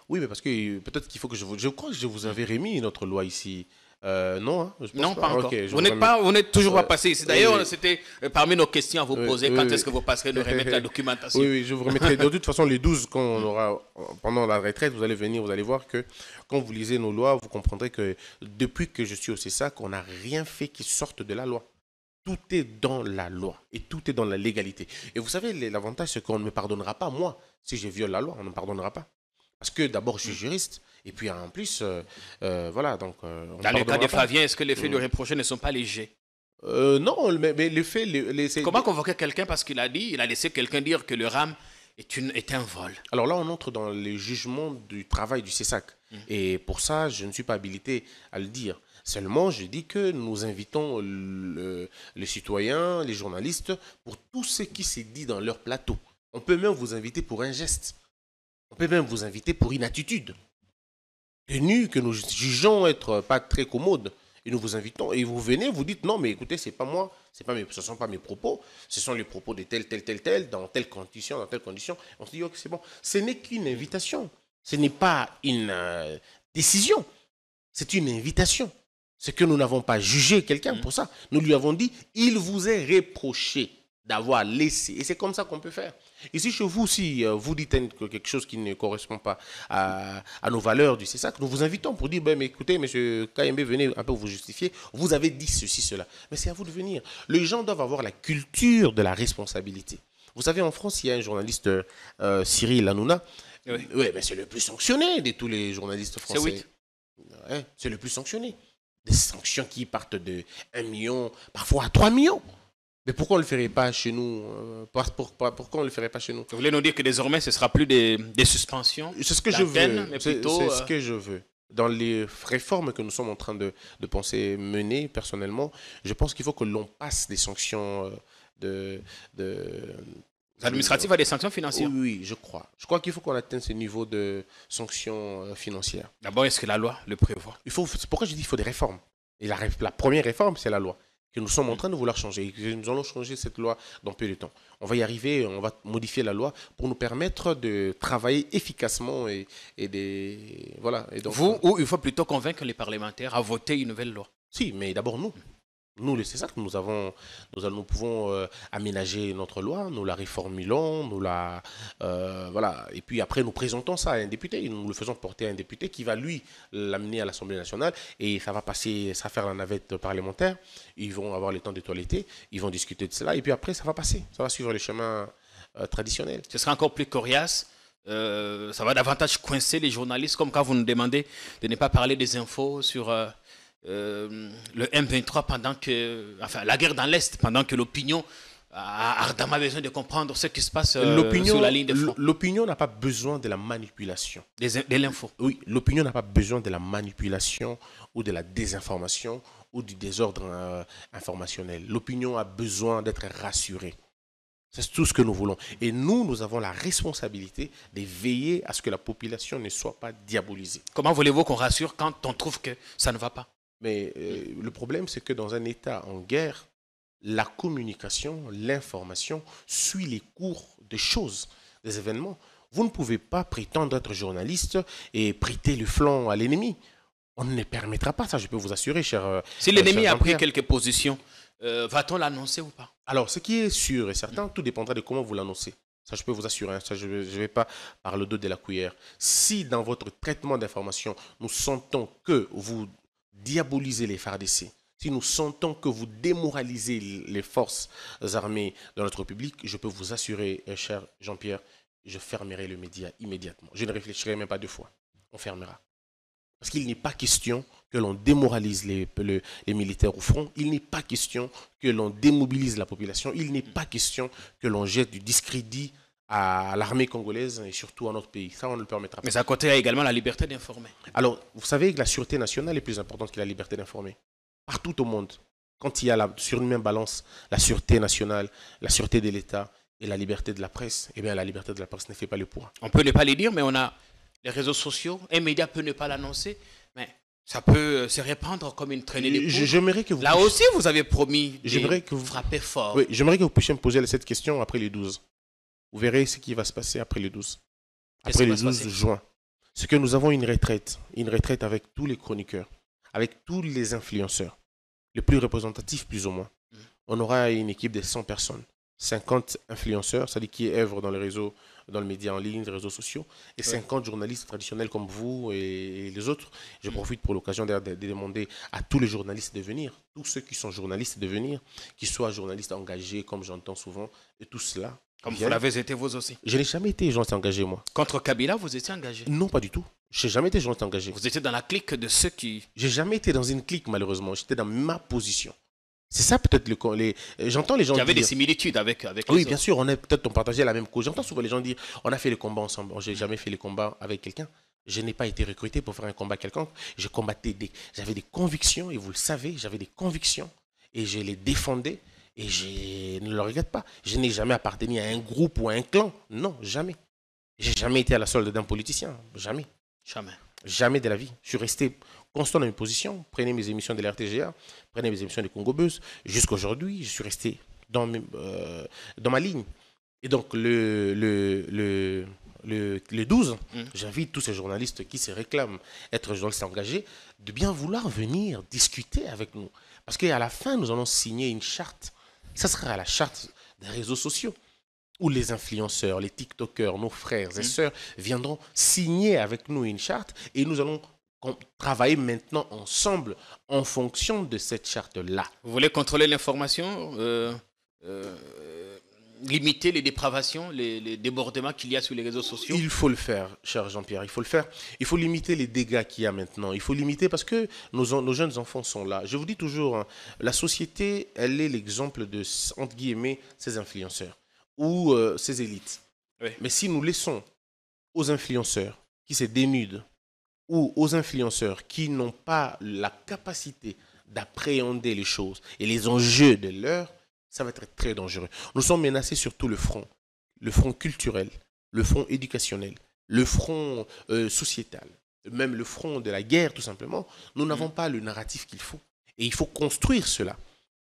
Oui, mais parce que peut-être qu'il faut que je crois que je vous avais remis notre loi ici. Non, hein, non, pas encore. Okay, vous n'êtes toujours pas passé ici. D'ailleurs, c'était parmi nos questions à vous poser. Quand est-ce que vous passerez nous remettre la documentation? Oui, je vous remettrai. De toute façon, les 12, quand on aura, pendant la retraite, vous allez venir, vous allez voir que quand vous lisez nos lois, vous comprendrez que depuis que je suis au CESAC, on n'a rien fait qui sorte de la loi. Tout est dans la loi et tout est dans la légalité. Et vous savez, l'avantage, c'est qu'on ne me pardonnera pas, moi, si je viole la loi, on ne me pardonnera pas. Parce que d'abord, je suis juriste. Et puis en plus, voilà. Donc, dans le cas de Flavien, est-ce que les faits de reprocher ne sont pas légers? Non, mais le fait... Comment convoquer quelqu'un parce qu'il a laissé quelqu'un dire que le RAM est un vol? Alors là, on entre dans le jugement du travail du CESAC. Et pour ça, je ne suis pas habilité à le dire. Seulement, je dis que nous invitons les citoyens, les journalistes, pour tout ce qui s'est dit dans leur plateau. On peut même vous inviter pour un geste. On peut même vous inviter pour une attitude tenue que nous jugeons être pas très commode. Et nous vous invitons. Et vous venez, vous dites, non, mais écoutez, c'est pas moi, ce ne sont pas mes propos, ce sont les propos de tel, dans telle condition, dans telle condition. On se dit, ok, c'est bon. Ce n'est qu'une invitation. Ce n'est pas une décision. C'est une invitation. C'est que nous n'avons pas jugé quelqu'un pour ça. Nous lui avons dit, il vous est reproché d'avoir laissé. Et c'est comme ça qu'on peut faire. Ici, chez vous, si vous dites quelque chose qui ne correspond pas à nos valeurs du CESAC, nous vous invitons pour dire, ben, mais écoutez, M. KMB, venez un peu vous justifier. Vous avez dit ceci, cela. Mais c'est à vous de venir. Les gens doivent avoir la culture de la responsabilité. Vous savez, en France, il y a un journaliste, Cyril Hanouna. Oui, mais c'est le plus sanctionné de tous les journalistes français. C'est le plus sanctionné. Des sanctions qui partent de 1 million, parfois à 3 millions. Mais pourquoi on ne le ferait pas chez nous? Pourquoi on ne le ferait pas chez nous? Vous voulez nous dire que désormais, ce ne sera plus des suspensions? C'est ce que je veux. C'est ce que je veux. Dans les réformes que nous sommes en train de penser mener, personnellement, je pense qu'il faut que l'on passe des sanctions administratives à des sanctions financières. Oui, je crois. Je crois qu'il faut qu'on atteigne ce niveau de sanctions financières. D'abord, est-ce que la loi le prévoit? C'est pourquoi je dis qu'il faut des réformes. Et la première réforme, c'est la loi que nous sommes en train de vouloir changer. Et nous allons changer cette loi dans peu de temps. On va y arriver, on va modifier la loi pour nous permettre de travailler efficacement voilà. Et donc, ou il faut plutôt convaincre les parlementaires à voter une nouvelle loi? Si, mais d'abord nous. Nous, c'est ça que nous pouvons aménager notre loi, nous la réformulons, voilà. Et puis après, nous présentons ça à un député, nous le faisons porter à un député qui va, lui, l'amener à l'Assemblée nationale et ça va faire la navette parlementaire. Ils vont avoir le temps de toiletter, ils vont discuter de cela et puis après, ça va passer. Ça va suivre les chemins traditionnels. Ce sera encore plus coriace. Ça va davantage coincer les journalistes, comme quand vous nous demandez de ne pas parler des infos sur... le M23 la guerre dans l'Est, pendant que l'opinion a ardemment besoin de comprendre ce qui se passe sur la ligne de front. L'opinion n'a pas besoin de la manipulation. De l'info. Oui, l'opinion n'a pas besoin de la manipulation ou de la désinformation ou du désordre informationnel. L'opinion a besoin d'être rassurée. C'est tout ce que nous voulons. Et nous avons la responsabilité de veiller à ce que la population ne soit pas diabolisée. Comment voulez-vous qu'on rassure quand on trouve que ça ne va pas? Mais le problème, c'est que dans un État en guerre, la communication, l'information suit les cours des choses, des événements. Vous ne pouvez pas prétendre être journaliste et prêter le flanc à l'ennemi. On ne permettra pas ça, je peux vous assurer, cher. Si l'ennemi a pris quelques positions, va-t-on l'annoncer ou pas? Alors, ce qui est sûr et certain, tout dépendra de comment vous l'annoncez. Ça, je peux vous assurer. Ça, je ne vais pas par le dos de la cuillère. Si dans votre traitement d'information, nous sentons que vous diabolisez les FARDC, si nous sentons que vous démoralisez les forces armées de notre public, je peux vous assurer, cher Jean-Pierre, je fermerai le média immédiatement. Je ne réfléchirai même pas 2 fois. On fermera. Parce qu'il n'est pas question que l'on démoralise les militaires au front. Il n'est pas question que l'on démobilise la population. Il n'est pas question que l'on jette du discrédit à l'armée congolaise et surtout à notre pays. Ça, on ne le permettra pas. Mais à côté, il y a également la liberté d'informer. Alors, vous savez que la sûreté nationale est plus importante que la liberté d'informer. Partout au monde, quand il y a sur une même balance la sûreté nationale, la sûreté de l'État et la liberté de la presse, eh bien la liberté de la presse ne fait pas le poids. On peut ne pas les dire, mais on a les réseaux sociaux. Un média peut ne pas l'annoncer, mais ça peut se répandre comme une traînée de poudre. J'aimerais que vous Là aussi, vous avez promis de frapper fort. Oui, j'aimerais que vous puissiez me poser cette question après les 12. Vous verrez ce qui va se passer après les 12. Après le 12 juin. C'est que nous avons une retraite avec tous les chroniqueurs, avec tous les influenceurs, les plus représentatifs plus ou moins. On aura une équipe de 100 personnes, 50 influenceurs, c'est-à-dire qui œuvrent dans les réseaux, dans le média en ligne, les réseaux sociaux, et 50 journalistes traditionnels comme vous et les autres. Je profite pour l'occasion de demander à tous les journalistes de venir, tous ceux qui sont journalistes de venir, qu'ils soient journalistes engagés, comme j'entends souvent, et tout cela. Comme vous l'avez été vous aussi. Je n'ai jamais été journaliste engagé, moi. Contre Kabila, vous étiez engagé? Non, pas du tout. Je n'ai jamais été journaliste engagé. Vous étiez dans la clique de ceux qui... Je n'ai jamais été dans une clique, malheureusement. J'étais dans ma position. C'est ça peut-être j'entends les gens Il y avait dire... des similitudes avec Oui, les bien autres. sûr, on partageait la même cause. J'entends souvent les gens dire, on a fait les combats ensemble. J'ai jamais fait les combats avec quelqu'un. Je n'ai pas été recruté pour faire un combat quelconque. J'avais des convictions, et vous le savez, j'avais des convictions, et je les défendais, et je ne le regrette pas. Je n'ai jamais appartenu à un groupe ou à un clan. Non, jamais. J'ai jamais été à la solde d'un politicien. Jamais. Jamais. Jamais de la vie. Je suis resté constant dans mes positions. Prenez mes émissions de l'RTGA, prenez mes émissions de Congo Buzz. Jusqu'à aujourd'hui, je suis resté dans ma ligne. Et donc, le 12, j'invite tous ces journalistes qui se réclament être journalistes engagés de bien vouloir venir discuter avec nous. Parce qu'à la fin, nous allons signer une charte. Ça sera la charte des réseaux sociaux, où les influenceurs, les TikTokers, nos frères et sœurs viendront signer avec nous une charte, et nous allons travailler maintenant ensemble en fonction de cette charte-là. Vous voulez contrôler l'information, limiter les dépravations, les débordements qu'il y a sur les réseaux sociaux? Il faut le faire, cher Jean-Pierre, il faut le faire. Il faut limiter les dégâts qu'il y a maintenant. Il faut limiter parce que nos jeunes enfants sont là. Je vous dis toujours, hein, la société, elle est l'exemple de, entre guillemets, ces influenceurs ou ces élites. Oui. Mais si nous laissons aux influenceurs qui se dénudent ou aux influenceurs qui n'ont pas la capacité d'appréhender les choses et les enjeux de l'heure, ça va être très dangereux. Nous sommes menacés sur tout le front culturel, le front éducationnel, le front sociétal, même le front de la guerre tout simplement. Nous n'avons pas le narratif qu'il faut. Et il faut construire cela.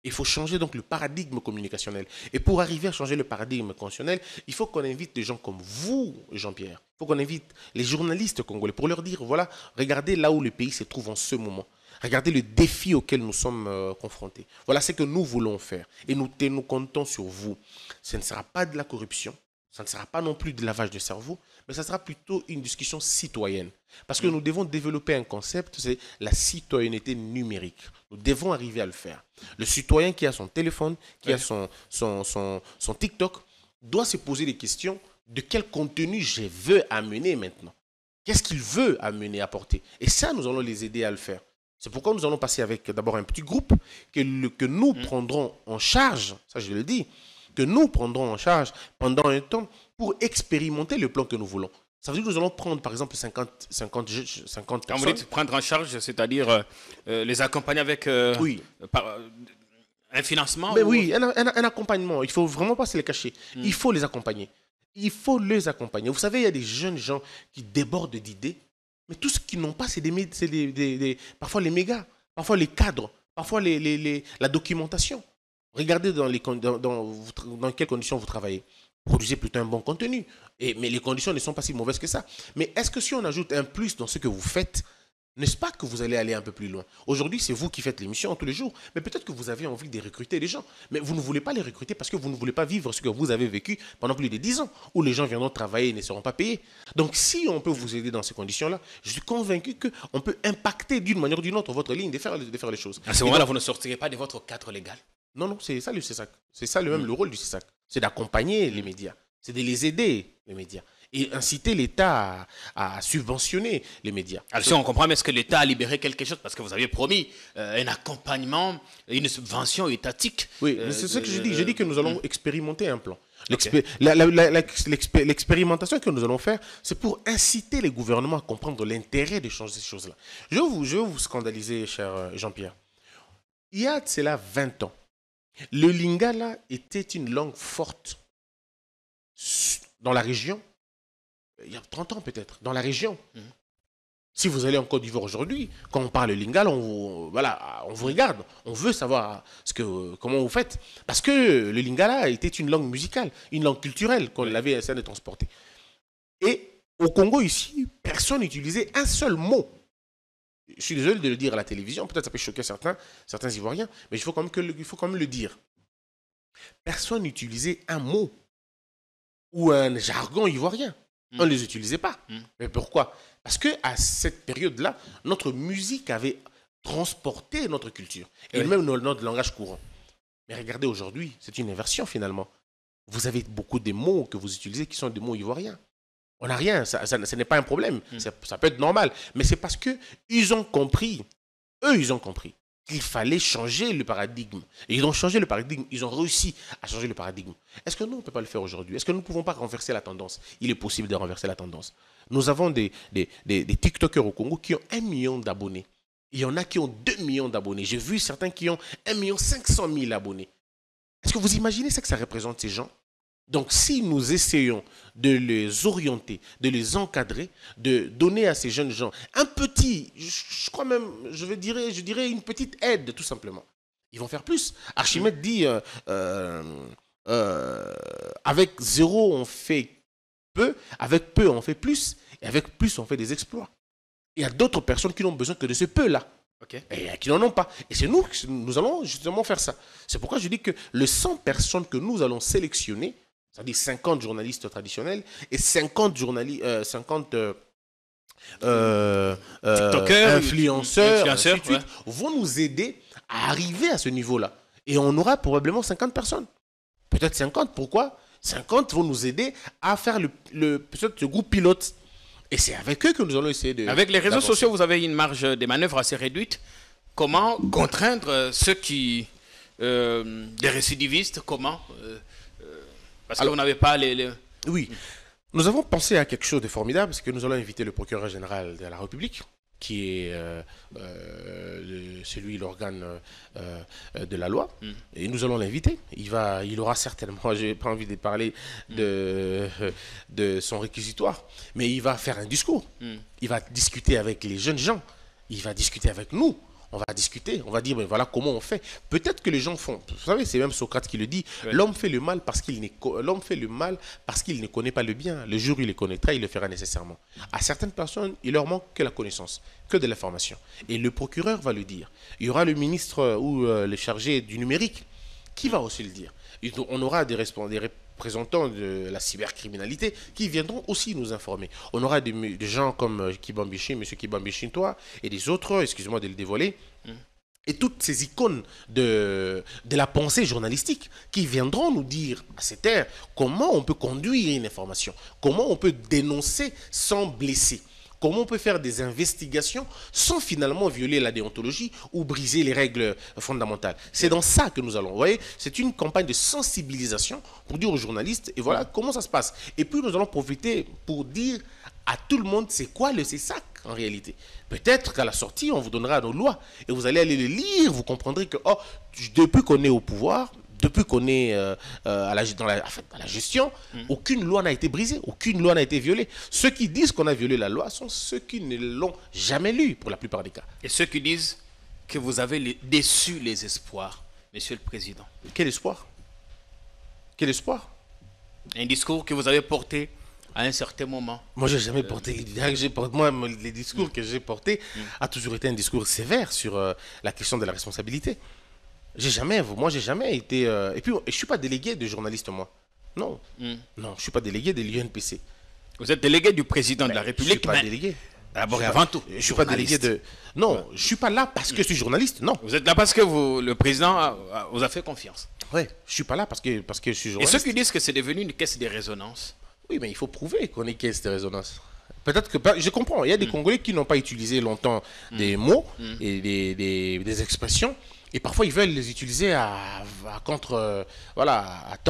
Il faut changer donc le paradigme communicationnel. Et pour arriver à changer le paradigme communicationnel, il faut qu'on invite des gens comme vous, Jean-Pierre. Il faut qu'on invite les journalistes congolais pour leur dire, voilà, regardez là où le pays se trouve en ce moment. Regardez le défi auquel nous sommes confrontés. Voilà ce que nous voulons faire. Et nous comptons sur vous. Ce ne sera pas de la corruption. Ça ne sera pas non plus de lavage de cerveau, mais ça sera plutôt une discussion citoyenne. Parce que nous devons développer un concept, c'est la citoyenneté numérique. Nous devons arriver à le faire. Le citoyen qui a son téléphone, qui a son TikTok, doit se poser des questions de quel contenu je veux amener maintenant. Qu'est-ce qu'il veut amener, apporter. Et ça, nous allons les aider à le faire. C'est pourquoi nous allons passer avec d'abord un petit groupe que nous prendrons en charge, ça je le dis, que nous prendrons en charge pendant un temps pour expérimenter le plan que nous voulons. Ça veut dire que nous allons prendre par exemple 50 personnes. Quand vous dites prendre en charge, c'est-à-dire les accompagner avec un financement? Mais oui, un accompagnement. Il ne faut vraiment pas se les cacher. Il faut les accompagner. Il faut les accompagner. Vous savez, il y a des jeunes gens qui débordent d'idées, mais tout ce qu'ils n'ont pas, c'est parfois les mégas, parfois les cadres, parfois la documentation. Regardez dans quelles conditions vous travaillez. Produisez plutôt un bon contenu. Mais les conditions ne sont pas si mauvaises que ça. Mais est-ce que si on ajoute un plus dans ce que vous faites, n'est-ce pas que vous allez aller un peu plus loin? Aujourd'hui, c'est vous qui faites l'émission tous les jours. Mais peut-être que vous avez envie de recruter des gens. Mais vous ne voulez pas les recruter parce que vous ne voulez pas vivre ce que vous avez vécu pendant plus de 10 ans, où les gens viendront travailler et ne seront pas payés. Donc, si on peut vous aider dans ces conditions-là, je suis convaincu qu'on peut impacter d'une manière ou d'une autre votre ligne de faire les choses. À ce moment-là, vous ne sortirez pas de votre cadre légal? Non, c'est ça le CESAC. C'est ça même le rôle du CESAC. C'est d'accompagner les médias. C'est de les aider, les médias. Et inciter l'État à subventionner les médias. Alors si on comprend, mais est-ce que l'État a libéré quelque chose? Parce que vous aviez promis un accompagnement, une subvention étatique. Oui, c'est ce que je dis. Je dis que nous allons expérimenter un plan. L'expérimentation que nous allons faire, c'est pour inciter les gouvernements à comprendre l'intérêt de changer ces choses-là. Je vais vous scandaliser, cher Jean-Pierre. Il y a de cela 20 ans, le lingala était une langue forte dans la région. Il y a 30 ans peut-être, dans la région. Si vous allez en Côte d'Ivoire aujourd'hui, quand on parle lingala, on vous regarde. On veut savoir comment vous faites. Parce que le lingala était une langue musicale, une langue culturelle qu'on avait essayé de transporter. Et au Congo ici, personne n'utilisait un seul mot. Je suis désolé de le dire à la télévision, peut-être ça peut choquer certains Ivoiriens, mais il faut quand même le dire. Personne n'utilisait un mot ou un jargon ivoirien. On ne les utilisait pas. Mais pourquoi? Parce qu'à cette période-là, notre musique avait transporté notre culture, et même notre langage courant. Mais regardez aujourd'hui, c'est une inversion finalement. Vous avez beaucoup de mots que vous utilisez qui sont des mots ivoiriens. On n'a rien, ce n'est pas un problème, ça peut être normal. Mais c'est parce qu'ils ont compris, ils ont compris qu'il fallait changer le paradigme. Et ils ont changé le paradigme, ils ont réussi à changer le paradigme. Est-ce que nous, on ne peut pas le faire aujourd'hui? Est-ce que nous ne pouvons pas renverser la tendance? Il est possible de renverser la tendance. Nous avons des TikTokers au Congo qui ont 1 million d'abonnés. Il y en a qui ont 2 millions d'abonnés. J'ai vu certains qui ont 1 500 000 abonnés. Est-ce que vous imaginez ce que ça représente, ces gens? Donc, si nous essayons de les orienter, de les encadrer, de donner à ces jeunes gens un petit, je crois même, je dirais une petite aide, tout simplement, ils vont faire plus. Archimède dit, avec zéro, on fait peu, avec peu, on fait plus, et avec plus, on fait des exploits. Il y a d'autres personnes qui n'ont besoin que de ce peu-là. Okay. Et qui n'en ont pas. Et c'est nous allons justement faire ça. C'est pourquoi je dis que les 100 personnes que nous allons sélectionner, c'est-à-dire 50 journalistes traditionnels et 50 influenceurs, ainsi de suite, vont nous aider à arriver à ce niveau-là. Et on aura probablement 50 personnes. Peut-être 50. Pourquoi? 50 vont nous aider à faire peut-être ce groupe pilote. Et c'est avec eux que nous allons essayer de... Avec les réseaux sociaux, vous avez une marge de manœuvre assez réduite. Comment contraindre ceux qui... des récidivistes, comment parce que vous n'avez pas les... Oui. Nous avons pensé à quelque chose de formidable, parce que nous allons inviter le procureur général de la République, qui est l'organe de la loi, et nous allons l'inviter. Il aura certainement, je n'ai pas envie de parler de son réquisitoire, mais il va faire un discours. Il va discuter avec les jeunes gens, il va discuter avec nous. On va discuter, on va dire, ben voilà comment on fait. Peut-être que les gens font, vous savez, c'est même Socrate qui le dit, l'homme fait le mal parce qu'il ne connaît pas le bien. Le jour où il le connaîtra, il le fera nécessairement. À certaines personnes, il leur manque que la connaissance, que de l'information. Et le procureur va le dire. Il y aura le ministre ou le chargé du numérique qui va aussi le dire. On aura des représentants de la cybercriminalité qui viendront aussi nous informer. On aura des gens comme Kibambichin, M. Kibambichin, toi, et des autres, excusez-moi de le dévoiler, et toutes ces icônes de la pensée journalistique qui viendront nous dire à cette ère comment on peut conduire une information, comment on peut dénoncer sans blesser. Comment on peut faire des investigations sans finalement violer la déontologie ou briser les règles fondamentales. C'est dans ça que nous allons. Vous voyez, c'est une campagne de sensibilisation pour dire aux journalistes, et voilà comment ça se passe. Et puis nous allons profiter pour dire à tout le monde c'est quoi le CESAC en réalité. Peut-être qu'à la sortie, on vous donnera nos lois et vous allez aller les lire, vous comprendrez que depuis qu'on est au pouvoir, depuis qu'on est dans la gestion, aucune loi n'a été brisée, aucune loi n'a été violée. Ceux qui disent qu'on a violé la loi sont ceux qui ne l'ont jamais lue, pour la plupart des cas. Et ceux qui disent que vous avez déçu les espoirs, Monsieur le Président. Quel espoir? Quel espoir? Un discours que vous avez porté à un certain moment. Moi, je n'ai jamais porté les discours que j'ai portés a toujours été un discours sévère sur la question de la responsabilité. J'ai jamais été... et puis, je ne suis pas délégué de journaliste, moi. Non. Non, je ne suis pas délégué de l'UNPC. Vous êtes délégué du président de la République. Je ne suis pas délégué. D'abord et avant tout. Je ne suis pas délégué de... Non, je ne suis pas là parce que je suis journaliste, non. Vous êtes là parce que le président vous a fait confiance. Oui, je ne suis pas là parce que je suis journaliste. Et ceux qui disent que c'est devenu une caisse de résonance. Oui, mais il faut prouver qu'on est caisse de résonance. Peut-être que... Je comprends, il y a des Congolais qui n'ont pas utilisé longtemps des mots et des expressions. Et parfois, ils veulent les utiliser à temps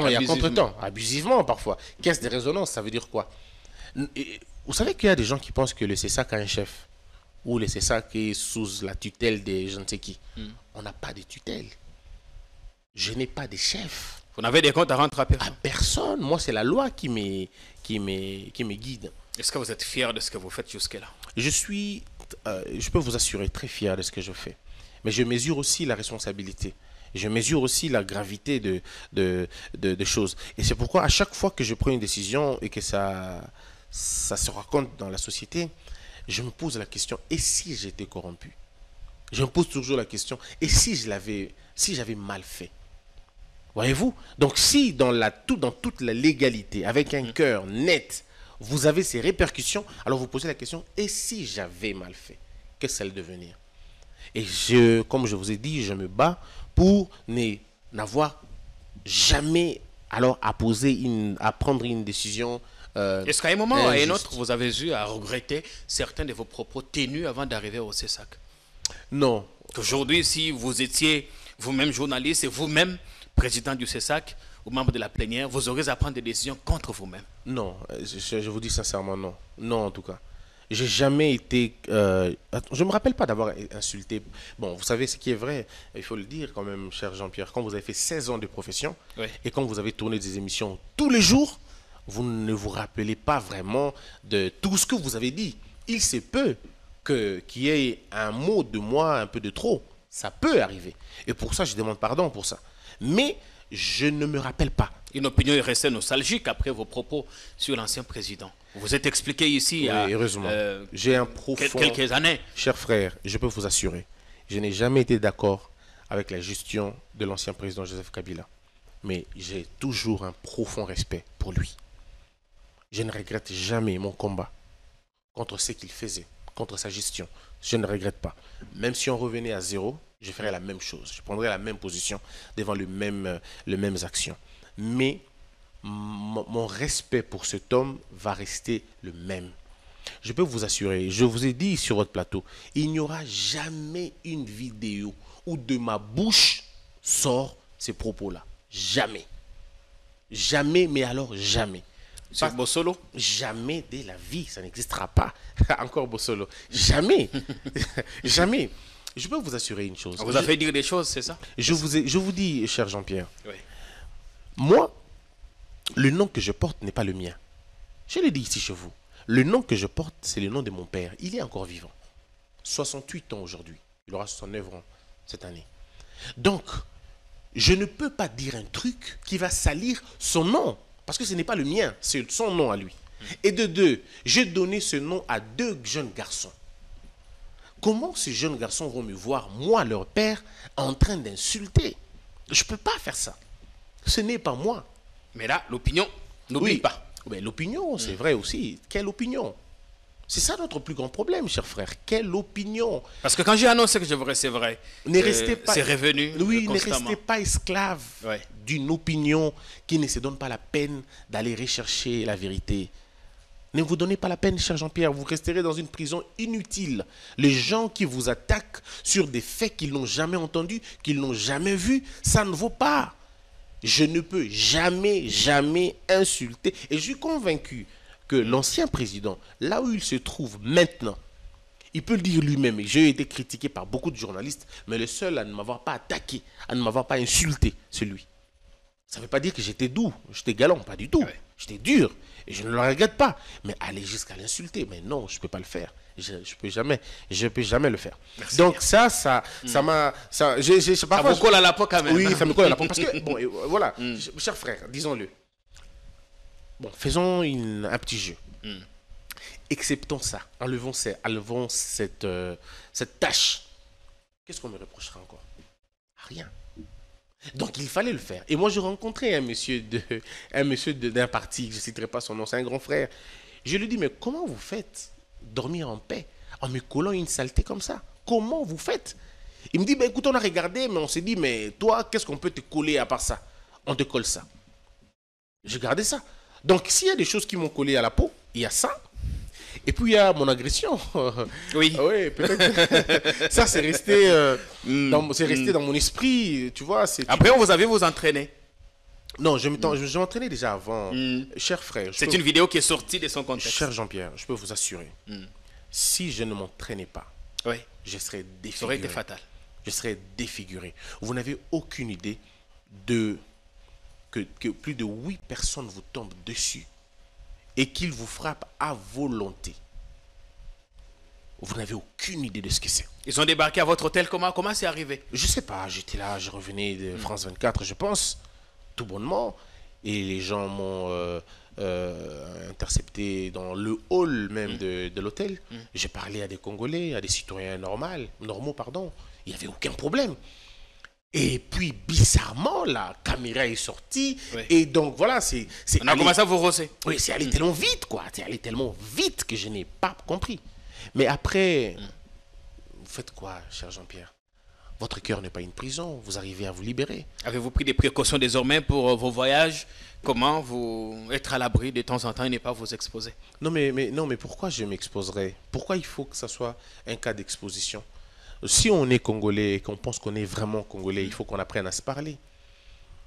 et à contre-temps. Abusivement, parfois. Caisse de résonance, ça veut dire quoi? Et vous savez qu'il y a des gens qui pensent que le CESAC a un chef. Ou le CESAC est sous la tutelle de je ne sais qui. On n'a pas de tutelle. Je n'ai pas de chef. Vous n'avez des comptes à rendre à personne? À personne. Moi, c'est la loi qui me guide. Est-ce que vous êtes fier de ce que vous faites jusque-là? Je peux vous assurer, très fier de ce que je fais. Mais je mesure aussi la responsabilité. Je mesure aussi la gravité de choses. Et c'est pourquoi à chaque fois que je prends une décision et que ça se raconte dans la société, je me pose la question, et si j'étais corrompu? Je me pose toujours la question, et si j'avais mal fait? Voyez-vous? Donc si dans toute la légalité, avec un cœur net, vous avez ces répercussions, alors vous posez la question, et si j'avais mal fait? Qu'est-ce que ça allait devenir? Et comme je vous ai dit, je me bats pour n'avoir jamais à prendre une décision. Est-ce qu'à un moment ou à un autre, vous avez eu à regretter certains de vos propos tenus avant d'arriver au CESAC? Non. Aujourd'hui, si vous étiez vous-même journaliste et vous-même président du CESAC ou membre de la plénière, vous aurez à prendre des décisions contre vous-même. Non, je vous dis sincèrement non. Non, en tout cas. J'ai jamais été... je ne me rappelle pas d'avoir insulté. Bon, vous savez ce qui est vrai, il faut le dire quand même, cher Jean-Pierre, quand vous avez fait 16 ans de profession Oui. et quand vous avez tourné des émissions tous les jours, vous ne vous rappelez pas vraiment de tout ce que vous avez dit. Il se peut qu'il y ait un mot de moi un peu de trop. Ça peut arriver. Et pour ça, je demande pardon pour ça. Mais je ne me rappelle pas. Une opinion est restée nostalgique après vos propos sur l'ancien président. Vous vous êtes expliqué ici Oui, à heureusement. J'ai un profond... quelques années. Cher frère, je peux vous assurer, je n'ai jamais été d'accord avec la gestion de l'ancien président Joseph Kabila. Mais j'ai toujours un profond respect pour lui. Je ne regrette jamais mon combat contre ce qu'il faisait, contre sa gestion. Je ne regrette pas. Même si on revenait à zéro, je ferais la même chose. Je prendrais la même position devant les mêmes actions. Mais mon respect pour cet homme va rester le même. Je peux vous assurer, je vous ai dit sur votre plateau, il n'y aura jamais une vidéo où de ma bouche sort ces propos-là. Jamais. Jamais, mais alors jamais. Sur Bossolo? Jamais de la vie, ça n'existera pas. Encore Bossolo. Jamais. Jamais. Je peux vous assurer une chose. On vous a fait dire des choses, c'est ça? Je vous dis, cher Jean-Pierre, Oui. moi, le nom que je porte n'est pas le mien. Je le dis ici chez vous. Le nom que je porte, c'est le nom de mon père. Il est encore vivant. 68 ans aujourd'hui. Il aura 69 ans cette année. Donc, je ne peux pas dire un truc qui va salir son nom. Parce que ce n'est pas le mien, c'est son nom à lui. Et de deux, j'ai donné ce nom à 2 jeunes garçons. Comment ces jeunes garçons vont me voir, moi, leur père, en train d'insulter? Je ne peux pas faire ça. Ce n'est pas moi. Mais là, l'opinion n'oublie pas. Mais l'opinion, c'est vrai aussi. Quelle opinion? C'est ça notre plus grand problème, cher frère. Quelle opinion? Parce que quand j'ai annoncé que je vous recevrais, c'est revenu Oui, ne constamment. restez pas esclave d'une opinion qui ne se donne pas la peine d'aller rechercher la vérité. Ne vous donnez pas la peine, cher Jean-Pierre. Vous resterez dans une prison inutile. Les gens qui vous attaquent sur des faits qu'ils n'ont jamais entendus, qu'ils n'ont jamais vus, ça ne vaut pas. Je ne peux jamais, jamais insulter. Et je suis convaincu que l'ancien président, là où il se trouve maintenant, il peut le dire lui-même. Et j'ai été critiqué par beaucoup de journalistes, mais le seul à ne m'avoir pas attaqué, à ne m'avoir pas insulté, c'est lui. Ça ne veut pas dire que j'étais doux, j'étais galant, pas du tout. Ouais. J'étais dur et je ne le regrette pas. Mais aller jusqu'à l'insulter, mais non, je ne peux pas le faire. Je ne peux jamais le faire. Merci Donc bien. ça m'a... Ça vous colle à la peau quand même. Oui, ça me colle à la peau. Parce que, bon, voilà, cher frère, disons-le. Bon, faisons un petit jeu. Acceptons ça. Enlevons cette tâche. Qu'est-ce qu'on me reprochera encore? Rien. Donc il fallait le faire. Et moi, je rencontrais un monsieur d'un parti, je ne citerai pas son nom, c'est un grand frère. Je lui dis, mais comment vous faites dormir en paix en me collant une saleté comme ça? Comment vous faites? Il me dit, ben, écoute, on a regardé, mais on s'est dit, mais toi, qu'est-ce qu'on peut te coller à part ça? On te colle ça. J'ai gardé ça. Donc, s'il y a des choses qui m'ont collé à la peau, il y a ça. Et puis, il y a mon agression. Oui. Oui, peut-être. Ça, c'est resté, dans mon esprit. Tu vois, Après, on vous avez vous entraîné. Non, je m'entraînais déjà avant. Cher frère. C'est une vidéo qui est sortie de son contexte. Cher Jean-Pierre, je peux vous assurer. Si je ne m'entraînais pas, Oui. je serais défiguré. Ça aurait été fatal. Je serais défiguré. Vous n'avez aucune idée que plus de 8 personnes vous tombent dessus et qu'ils vous frappent à volonté. Vous n'avez aucune idée de ce que c'est. Ils ont débarqué à votre hôtel. Comment c'est arrivé? Je ne sais pas, j'étais là, je revenais de France 24, je pense, tout bonnement. Et les gens m'ont intercepté dans le hall même de l'hôtel. J'ai parlé à des Congolais, à des citoyens normaux, pardon. Il n'y avait aucun problème. Et puis, bizarrement, la caméra est sortie. Oui. Et donc, voilà, On a commencé à vous rosser. Oui, c'est allé tellement vite, quoi. C'est allé tellement vite que je n'ai pas compris. Mais après, vous faites quoi, cher Jean-Pierre? Votre cœur n'est pas une prison. Vous arrivez à vous libérer. Avez-vous pris des précautions désormais pour vos voyages? Comment vous être à l'abri de temps en temps et ne pas vous exposer? Non, mais pourquoi je m'exposerais? Pourquoi il faut que ça soit un cas d'exposition? si on est Congolais et qu'on pense qu'on est vraiment Congolais, il faut qu'on apprenne à se parler.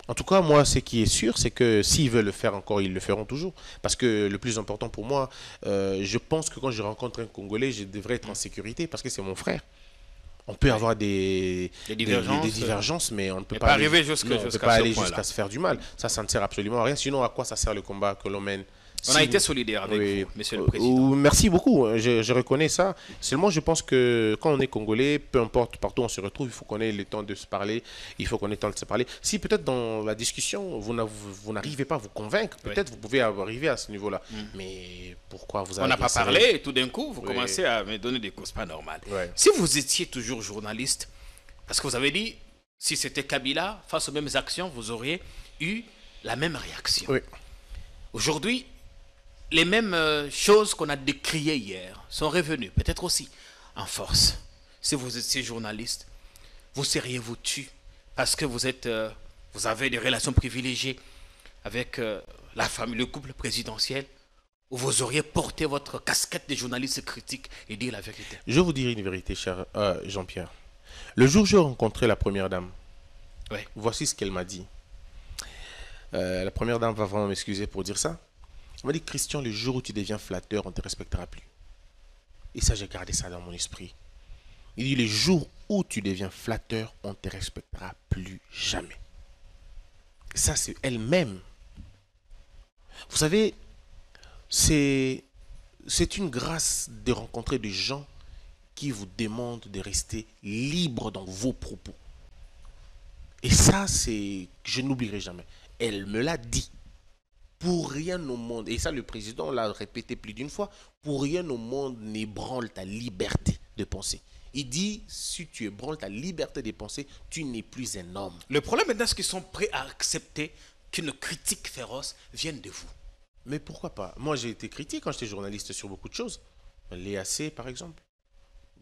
En tout cas, moi, ce qui est sûr, c'est que s'ils veulent le faire encore, ils le feront toujours. Parce que le plus important pour moi, je pense que quand je rencontre un Congolais, je devrais être en sécurité parce que c'est mon frère. On peut avoir des divergences, mais on ne peut pas arriver jusqu'à se faire du mal. Ça ne sert absolument à rien. Sinon, à quoi ça sert le combat que l'on mène? On a été solidaires avec vous, Monsieur le Président. Merci beaucoup, je reconnais ça. Seulement, je pense que quand on est Congolais, peu importe partout où on se retrouve, il faut qu'on ait le temps de se parler, il faut qu'on ait le temps de se parler. Si peut-être dans la discussion, vous n'arrivez pas à vous convaincre, peut-être vous pouvez arriver à ce niveau-là. Mais pourquoi vous avez... On n'a pas parlé et tout d'un coup, vous commencez à me donner des causes pas normales. Si vous étiez toujours journaliste, parce que vous avez dit, si c'était Kabila, face aux mêmes actions, vous auriez eu la même réaction. Aujourd'hui, les mêmes choses qu'on a décriées hier sont revenues, peut-être aussi en force. Si vous étiez journaliste, vous seriez-vous tué parce que vous avez des relations privilégiées avec la famille, le couple présidentiel, ou vous auriez porté votre casquette de journaliste critique et dit la vérité? Je vous dirai une vérité, cher Jean-Pierre. Le jour où j'ai rencontré la première dame, voici ce qu'elle m'a dit. La première dame va vraiment m'excuser pour dire ça. On m'a dit, Christian, le jour où tu deviens flatteur, on ne te respectera plus. Et ça, j'ai gardé ça dans mon esprit. Il dit, le jour où tu deviens flatteur, on ne te respectera plus jamais. Et ça, c'est elle-même. Vous savez, c'est une grâce de rencontrer des gens qui vous demandent de rester libre dans vos propos. Et ça, je n'oublierai jamais. Elle me l'a dit. Pour rien au monde, et ça le président l'a répété plus d'une fois, pour rien au monde n'ébranle ta liberté de penser. Il dit, si tu ébranles ta liberté de penser, tu n'es plus un homme. Le problème est qu'ils sont prêts à accepter qu'une critique féroce vienne de vous. Mais pourquoi pas? Moi j'ai été critique quand j'étais journaliste sur beaucoup de choses. L'EAC par exemple.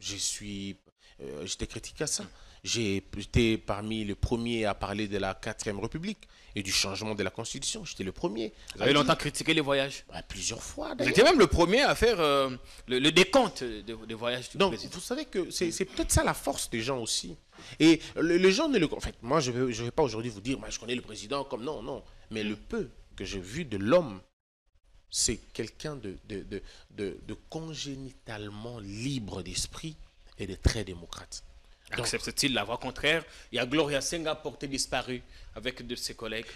J'étais critique à ça. J'étais parmi les premiers à parler de la 4e République et du changement de la Constitution. J'étais le premier. Vous avez longtemps critiqué les voyages? Plusieurs fois. Vous étiez même le premier à faire le décompte des voyages du président. Vous savez que c'est peut-être ça la force des gens aussi. Et les gens ne le... En fait, moi je vais pas aujourd'hui vous dire, moi, je connais le président comme... Non. Mais le peu que j'ai vu de l'homme, c'est quelqu'un de congénitalement libre d'esprit et de très démocrate. Accepte-t-il la voix contraire? Il y a Gloria Senga portée disparue avec deux de ses collègues.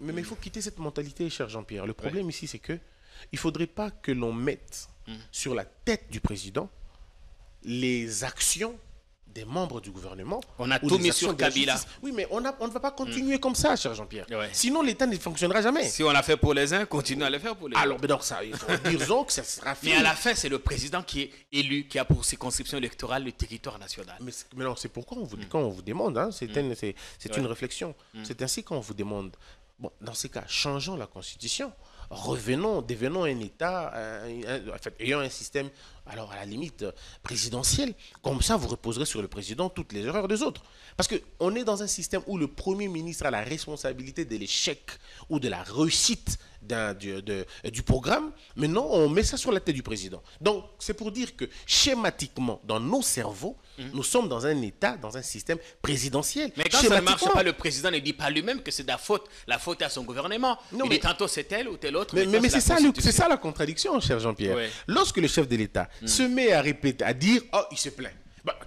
Mais il faut quitter cette mentalité, cher Jean-Pierre. Le problème ici, c'est que il ne faudrait pas que l'on mette sur la tête du président les actions des membres du gouvernement. On a tout mis sur Kabila. Oui, mais on ne va pas continuer comme ça, cher Jean-Pierre. Sinon, l'État ne fonctionnera jamais. Si on l'a fait pour les uns, continuez à le faire pour les autres. Alors, mais donc ça, disons que ça sera fini. Mais à la fin, c'est le président qui est élu, qui a pour circonscription électorale le territoire national. Mais non, c'est pourquoi quand on vous demande, hein, c'est une réflexion. C'est ainsi qu'on vous demande. Bon, dans ces cas, changeons la Constitution. Devenons un État, ayant un système, alors à la limite, présidentiel. Comme ça, vous reposerez sur le président toutes les erreurs des autres. Parce qu'on est dans un système où le Premier ministre a la responsabilité de l'échec ou de la réussite du programme. Maintenant, on met ça sur la tête du président. Donc, c'est pour dire que schématiquement, dans nos cerveaux, nous sommes dans un État, dans un système présidentiel. Mais quand ça ne marche pas, le président ne dit pas lui-même que c'est la faute est à son gouvernement. Il dit tantôt c'est tel ou tel autre. Mais c'est ça la contradiction, cher Jean-Pierre. Lorsque le chef de l'État se met à répéter, à dire « Oh, il se plaint ».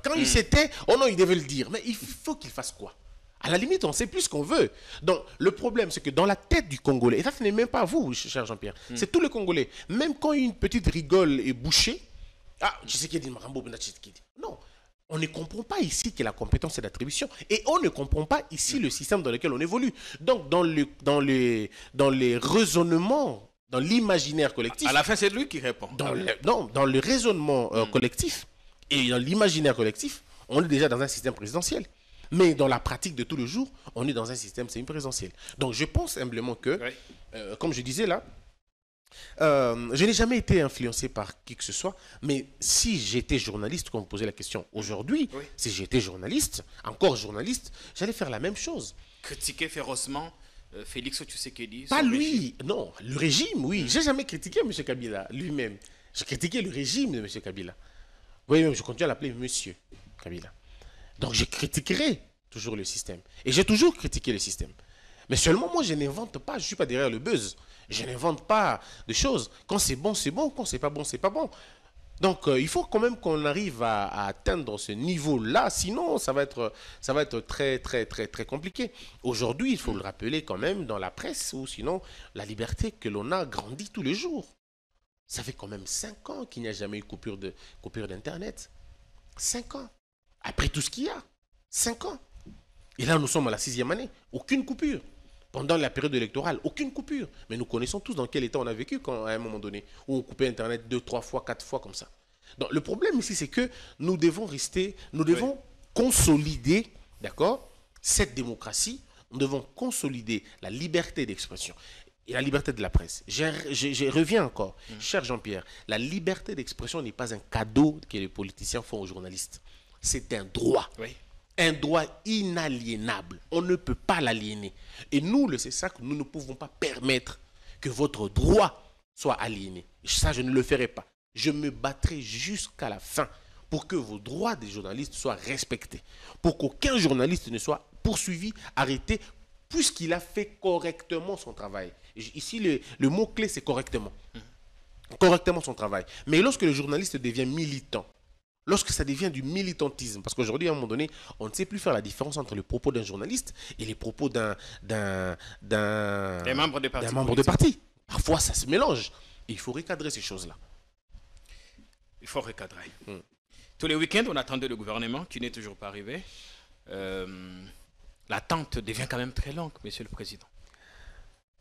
Quand il s'était, oh non, il devait le dire. Mais il faut qu'il fasse quoi? À la limite, on sait plus ce qu'on veut. Donc, le problème, c'est que dans la tête du Congolais, et ça, ce n'est même pas vous, cher Jean-Pierre, c'est tout le Congolais. Même quand une petite rigole est bouchée, tu sais qui dit Marambo, non. On ne comprend pas ici que la compétence est d'attribution. Et on ne comprend pas ici le système dans lequel on évolue. Donc, dans les raisonnements, dans l'imaginaire collectif... À la fin, c'est lui qui répond. Dans le raisonnement collectif et dans l'imaginaire collectif, on est déjà dans un système présidentiel. Mais dans la pratique de tous les jours, on est dans un système semi-présidentiel. Donc, je pense simplement que, comme je disais là, je n'ai jamais été influencé par qui que ce soit, mais si j'étais journaliste, quand vous posez la question aujourd'hui, si j'étais journaliste, encore journaliste, j'allais faire la même chose. Critiquer férocement Félix Tshisekedi. Pas lui, non, le régime, oui. J'ai jamais critiqué M. Kabila lui-même. J'ai critiqué le régime de M. Kabila. Oui, même je continue à l'appeler M. Kabila. Donc je critiquerai toujours le système. Et j'ai toujours critiqué le système. Mais seulement moi, je n'invente pas, je ne suis pas derrière le buzz. Je n'invente pas de choses. Quand c'est bon, c'est bon. Quand c'est pas bon, c'est pas bon. Donc il faut quand même qu'on arrive à atteindre ce niveau-là. Sinon, ça va être très, très, très, très compliqué. Aujourd'hui, il faut le rappeler quand même dans la presse, ou sinon, la liberté que l'on a grandit tous les jours. Ça fait quand même 5 ans qu'il n'y a jamais eu coupure d'Internet. 5 ans. Après tout ce qu'il y a. 5 ans. Et là, nous sommes à la 6e année. Aucune coupure. Pendant la période électorale, aucune coupure. Mais nous connaissons tous dans quel état on a vécu quand, à un moment donné, où on coupait Internet 2, 3 fois, 4 fois comme ça. Donc le problème ici, c'est que nous devons consolider, d'accord, cette démocratie. Nous devons consolider la liberté d'expression et la liberté de la presse. Je reviens encore. Cher Jean-Pierre, la liberté d'expression n'est pas un cadeau que les politiciens font aux journalistes. C'est un droit. Oui. Un droit inaliénable. On ne peut pas l'aliéner. Et nous, le CESAC, nous ne pouvons pas permettre que votre droit soit aliéné. Ça, je ne le ferai pas. Je me battrai jusqu'à la fin pour que vos droits des journalistes soient respectés. Pour qu'aucun journaliste ne soit poursuivi, arrêté, puisqu'il a fait correctement son travail. Ici, le mot-clé, c'est correctement. Correctement son travail. Mais lorsque le journaliste devient militant, lorsque ça devient du militantisme, parce qu'aujourd'hui, à un moment donné, on ne sait plus faire la différence entre les propos d'un journaliste et les propos d'un membre de parti. Parfois, ça se mélange. Et il faut recadrer ces choses-là. Il faut recadrer. Tous les week-ends, on attendait le gouvernement qui n'est toujours pas arrivé. L'attente devient quand même très longue, Monsieur le Président.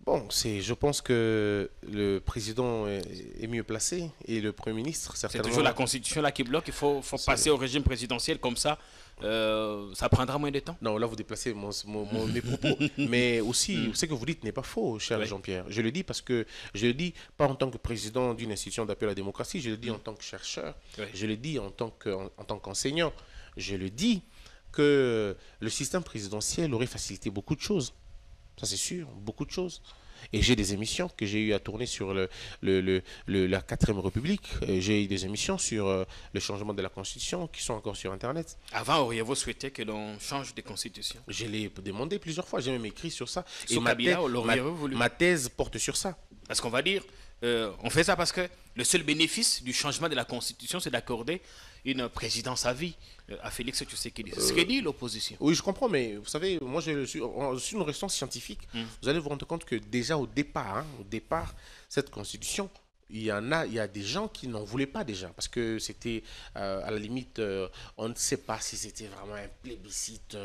Bon, je pense que le président est mieux placé et le Premier ministre, certainement. C'est toujours la Constitution là qui bloque. Il faut passer au régime présidentiel comme ça. Ça prendra moins de temps. Non, là vous déplacez mes propos. Mais aussi, ce que vous dites n'est pas faux, cher Jean-Pierre. Je le dis parce que je le dis pas en tant que président d'une institution d'appui à la démocratie. Je le dis en tant que chercheur. Je le dis en tant qu'enseignant. Je le dis que le système présidentiel aurait facilité beaucoup de choses. Ça, c'est sûr, beaucoup de choses. Et j'ai des émissions que j'ai eu à tourner sur la 4e République. J'ai eu des émissions sur le changement de la Constitution qui sont encore sur Internet. Avant, auriez-vous souhaité que l'on change de Constitution? Je l'ai demandé plusieurs fois. J'ai même écrit sur ça. Et ma thèse porte sur ça. Parce qu'on va dire, on fait ça parce que le seul bénéfice du changement de la Constitution, c'est d'accorder une présidence à vie à Félix Tshisekedi. C'est ce que dit l'opposition. Oui, je comprends, mais vous savez, moi, je suis une restance scientifique. Vous allez vous rendre compte que déjà au départ, cette Constitution, il y a des gens qui n'en voulaient pas déjà, parce que c'était, à la limite, on ne sait pas si c'était vraiment un plébiscite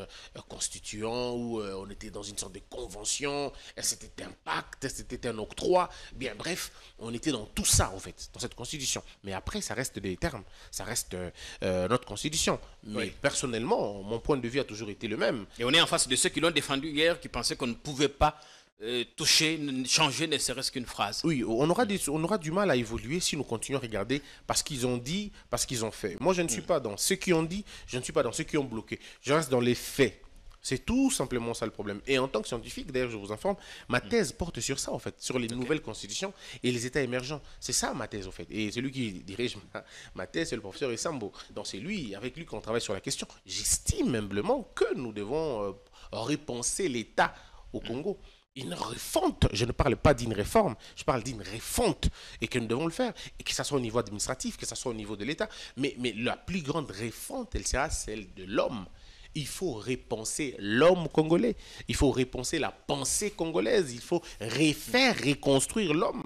constituant ou on était dans une sorte de convention, c'était un pacte, c'était un octroi, bien bref, on était dans tout ça en fait, dans cette constitution. Mais après, ça reste des termes, ça reste notre constitution. Mais personnellement, mon point de vue a toujours été le même. Et on est en face de ceux qui l'ont défendu hier, qui pensaient qu'on ne pouvait pas toucher, changer ne serait-ce qu'une phrase. Oui, on aura du mal à évoluer si nous continuons à regarder parce qu'ils ont dit, parce qu'ils ont fait. Moi, je ne suis pas dans ceux qui ont dit, je ne suis pas dans ceux qui ont bloqué. Je reste dans les faits. C'est tout simplement ça le problème. Et en tant que scientifique, d'ailleurs, je vous informe, ma thèse porte sur ça, en fait, sur les nouvelles constitutions et les États émergents. C'est ça ma thèse, en fait. Et celui qui dirige ma thèse, c'est le professeur Essambo. Donc c'est avec lui qu'on travaille sur la question. J'estime humblement que nous devons repenser l'État au Congo. Une refonte, je ne parle pas d'une réforme, je parle d'une refonte et que nous devons le faire, et que ce soit au niveau administratif, que ce soit au niveau de l'État, mais la plus grande refonte, elle sera celle de l'homme. Il faut repenser l'homme congolais, il faut repenser la pensée congolaise, il faut reconstruire l'homme.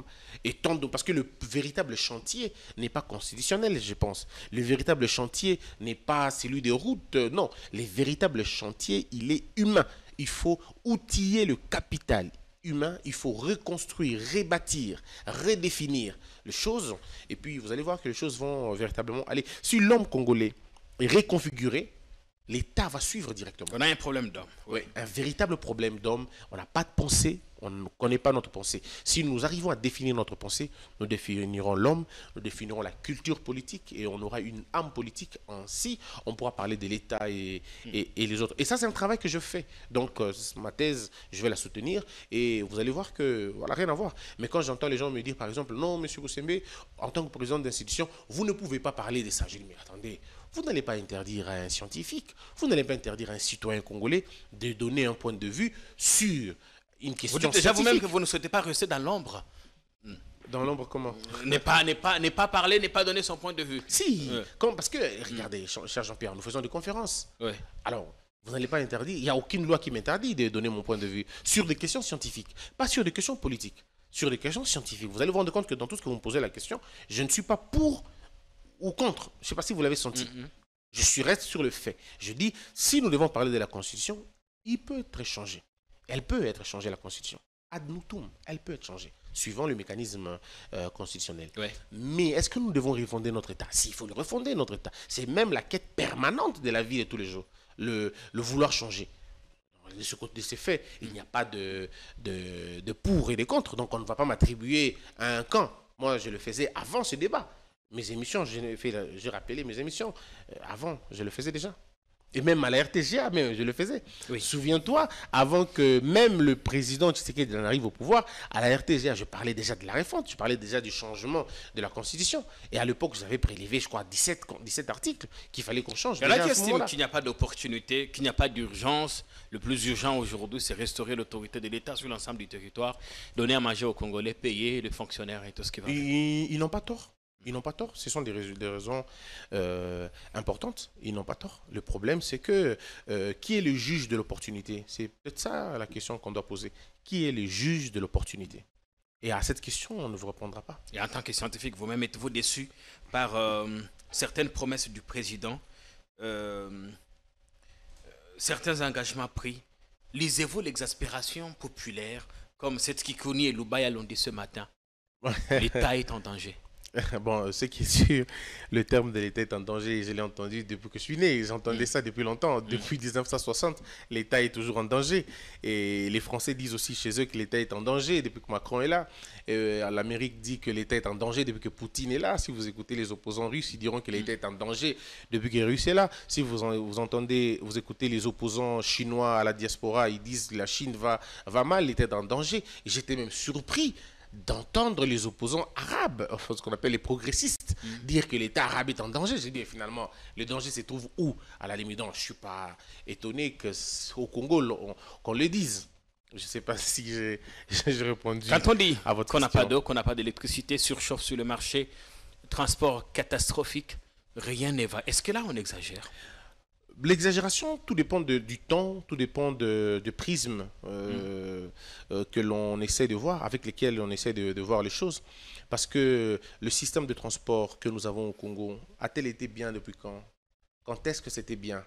Parce que le véritable chantier n'est pas constitutionnel, je pense. Le véritable chantier n'est pas celui des routes, non. Le véritable chantier, il est humain. Il faut outiller le capital humain, il faut reconstruire, rebâtir, redéfinir les choses. Et puis, vous allez voir que les choses vont véritablement aller. Si l'homme congolais est reconfiguré, l'État va suivre directement. On a un problème d'homme. Oui, un véritable problème d'homme. On n'a pas de pensée, on ne connaît pas notre pensée. Si nous arrivons à définir notre pensée, nous définirons l'homme, nous définirons la culture politique et on aura une âme politique. Ainsi, on pourra parler de l'État et les autres. Et ça, c'est un travail que je fais. Donc, ma thèse, je vais la soutenir et vous allez voir que, voilà, rien à voir. Mais quand j'entends les gens me dire, par exemple, non, M. Boussembe, en tant que président d'institution, vous ne pouvez pas parler de ça. Je dis, mais attendez, Vous n'allez pas interdire à un scientifique, vous n'allez pas interdire à un citoyen congolais de donner un point de vue sur une question Vous dites déjà vous-même scientifique. que vous ne souhaitez pas rester dans l'ombre. Dans l'ombre, comment? N'est pas parler, n'est pas donner son point de vue. Si, parce que, regardez, cher Jean-Pierre, nous faisons des conférences. Ouais. Alors, vous n'allez pas interdire, il n'y a aucune loi qui m'interdit de donner mon point de vue sur des questions scientifiques, pas sur des questions politiques, sur des questions scientifiques. Vous allez vous rendre compte que dans tout ce que vous me posez la question, je ne suis pas pour ou contre. Je ne sais pas si vous l'avez senti. Reste sur le fait. Je dis, si nous devons parler de la Constitution, il peut être changé. Elle peut être changée, la Constitution. Ad nutum, elle peut être changée, suivant le mécanisme constitutionnel. Ouais. Mais est-ce que nous devons refonder notre État? S'il faut le refonder, notre État. C'est même la quête permanente de la vie de tous les jours, le vouloir changer. De ce côté de ces faits, il n'y a pas de pour et de contre, donc on ne va pas m'attribuer à un camp. Moi, je le faisais avant ce débat. Mes émissions, j'ai rappelé mes émissions. Avant, je le faisais déjà. Et même à la RTGA, même, je le faisais. Oui. Souviens-toi, avant que même le président Tshisekedi en arrive au pouvoir, à la RTGA, je parlais déjà de la réforme, je parlais déjà du changement de la Constitution. Et à l'époque, j'avais prélevé, je crois, 17 articles qu'il fallait qu'on change. Il y en a qui estiment qu'il n'y a pas d'opportunité, qu'il n'y a pas d'urgence. Le plus urgent aujourd'hui, c'est restaurer l'autorité de l'État sur l'ensemble du territoire, donner à manger aux Congolais, payer les fonctionnaires et tout ce qui va. Ils n'ont pas tort. Ils n'ont pas tort. Ce sont des raisons importantes. Ils n'ont pas tort. Le problème, c'est que qui est le juge de l'opportunité? C'est peut-être ça la question qu'on doit poser. Qui est le juge de l'opportunité? Et à cette question, on ne vous répondra pas. Et en tant que scientifique, vous-même êtes-vous déçu par certaines promesses du président, certains engagements pris? Lisez-vous l'exaspération populaire, comme cette Kikuni et Loubaya l'ont dit ce matin? L'État est en danger. Bon, ce qui est sûr, le terme de l'État est en danger, je l'ai entendu depuis que je suis né. J'entendais ça depuis longtemps. Depuis 1960, l'État est toujours en danger. Et les Français disent aussi chez eux que l'État est en danger depuis que Macron est là. L'Amérique dit que l'État est en danger depuis que Poutine est là. Si vous écoutez les opposants russes, ils diront que l'État est en danger depuis que les Russes est là. Si vous écoutez les opposants chinois à la diaspora, ils disent que la Chine va mal, l'État est en danger. Et j'étais même surpris d'entendre les opposants arabes, enfin, ce qu'on appelle les progressistes, dire que l'État arabe est en danger. J'ai dit finalement, le danger se trouve où? À la limite, je ne suis pas étonné qu'au Congo, qu'on le dise. Je ne sais pas si j'ai répondu Quand on dit à votre qu'on n'a question. pas d'eau, qu'on n'a pas d'électricité, surchauffe sur le marché, transport catastrophique, rien ne va. Est-ce que là, on exagère? L'exagération, tout dépend du temps, tout dépend de prismes que l'on essaie de voir, avec lesquels on essaie de voir les choses. Parce que le système de transport que nous avons au Congo, a-t-il été bien depuis quand? Quand est-ce que c'était bien?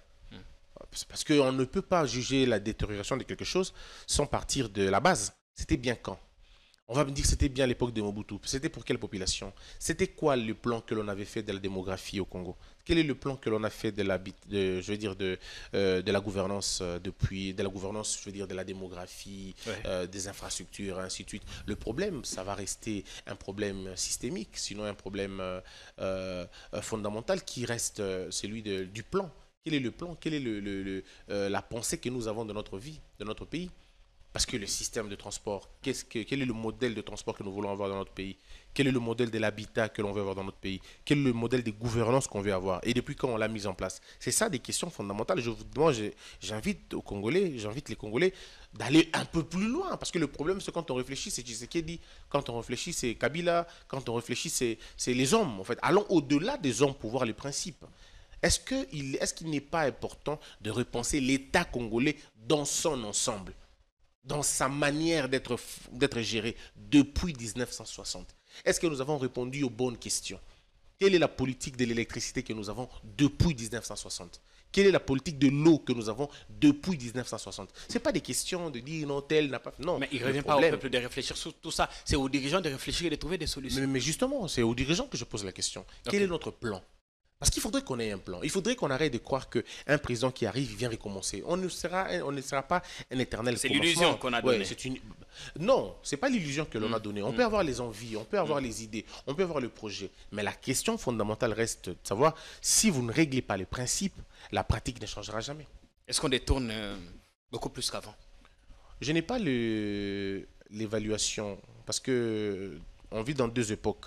Parce qu'on ne peut pas juger la détérioration de quelque chose sans partir de la base. C'était bien quand? On va me dire que c'était bien à l'époque de Mobutu. C'était pour quelle population? C'était quoi le plan que l'on avait fait de la démographie au Congo? Quel est le plan que l'on a fait de la gouvernance de la démographie, des infrastructures, ainsi de suite? Le problème, ça va rester un problème systémique, sinon un problème fondamental qui reste celui du plan. Quel est le plan? Quelle est la pensée que nous avons de notre vie, de notre pays? Parce que le système de transport, quel est le modèle de transport que nous voulons avoir dans notre pays? Quel est le modèle de l'habitat que l'on veut avoir dans notre pays? Quel est le modèle de gouvernance qu'on veut avoir? Et depuis quand on l'a mis en place? C'est ça des questions fondamentales. Moi, j'invite les Congolais d'aller un peu plus loin. Parce que le problème, c'est quand on réfléchit, c'est Tshisekedi. Quand on réfléchit, c'est Kabila. Quand on réfléchit, c'est les hommes. En fait, allons au-delà des hommes pour voir les principes. Est-ce qu'il n'est pas important de repenser l'État congolais dans son ensemble, dans sa manière d'être géré depuis 1960? Est-ce que nous avons répondu aux bonnes questions? Quelle est la politique de l'électricité que nous avons depuis 1960? Quelle est la politique de l'eau que nous avons depuis 1960? Ce n'est pas des questions de dire non, tel n'a pas... Non, mais il ne revient pas au peuple de réfléchir sur tout ça. C'est aux dirigeants de réfléchir et de trouver des solutions. Mais justement, c'est aux dirigeants que je pose la question. Quel est notre plan? Parce qu'il faudrait qu'on ait un plan. Il faudrait qu'on arrête de croire qu'un président qui arrive vient recommencer. On ne sera pas un éternel commencement. C'est l'illusion qu'on a donnée. Non, ce n'est pas l'illusion que l'on a donnée. On peut avoir les envies, on peut avoir les idées, on peut avoir le projet. Mais la question fondamentale reste de savoir, si vous ne réglez pas les principes, la pratique ne changera jamais. Est-ce qu'on détourne beaucoup plus qu'avant? Je n'ai pas l'évaluation, parce qu'on vit dans deux époques.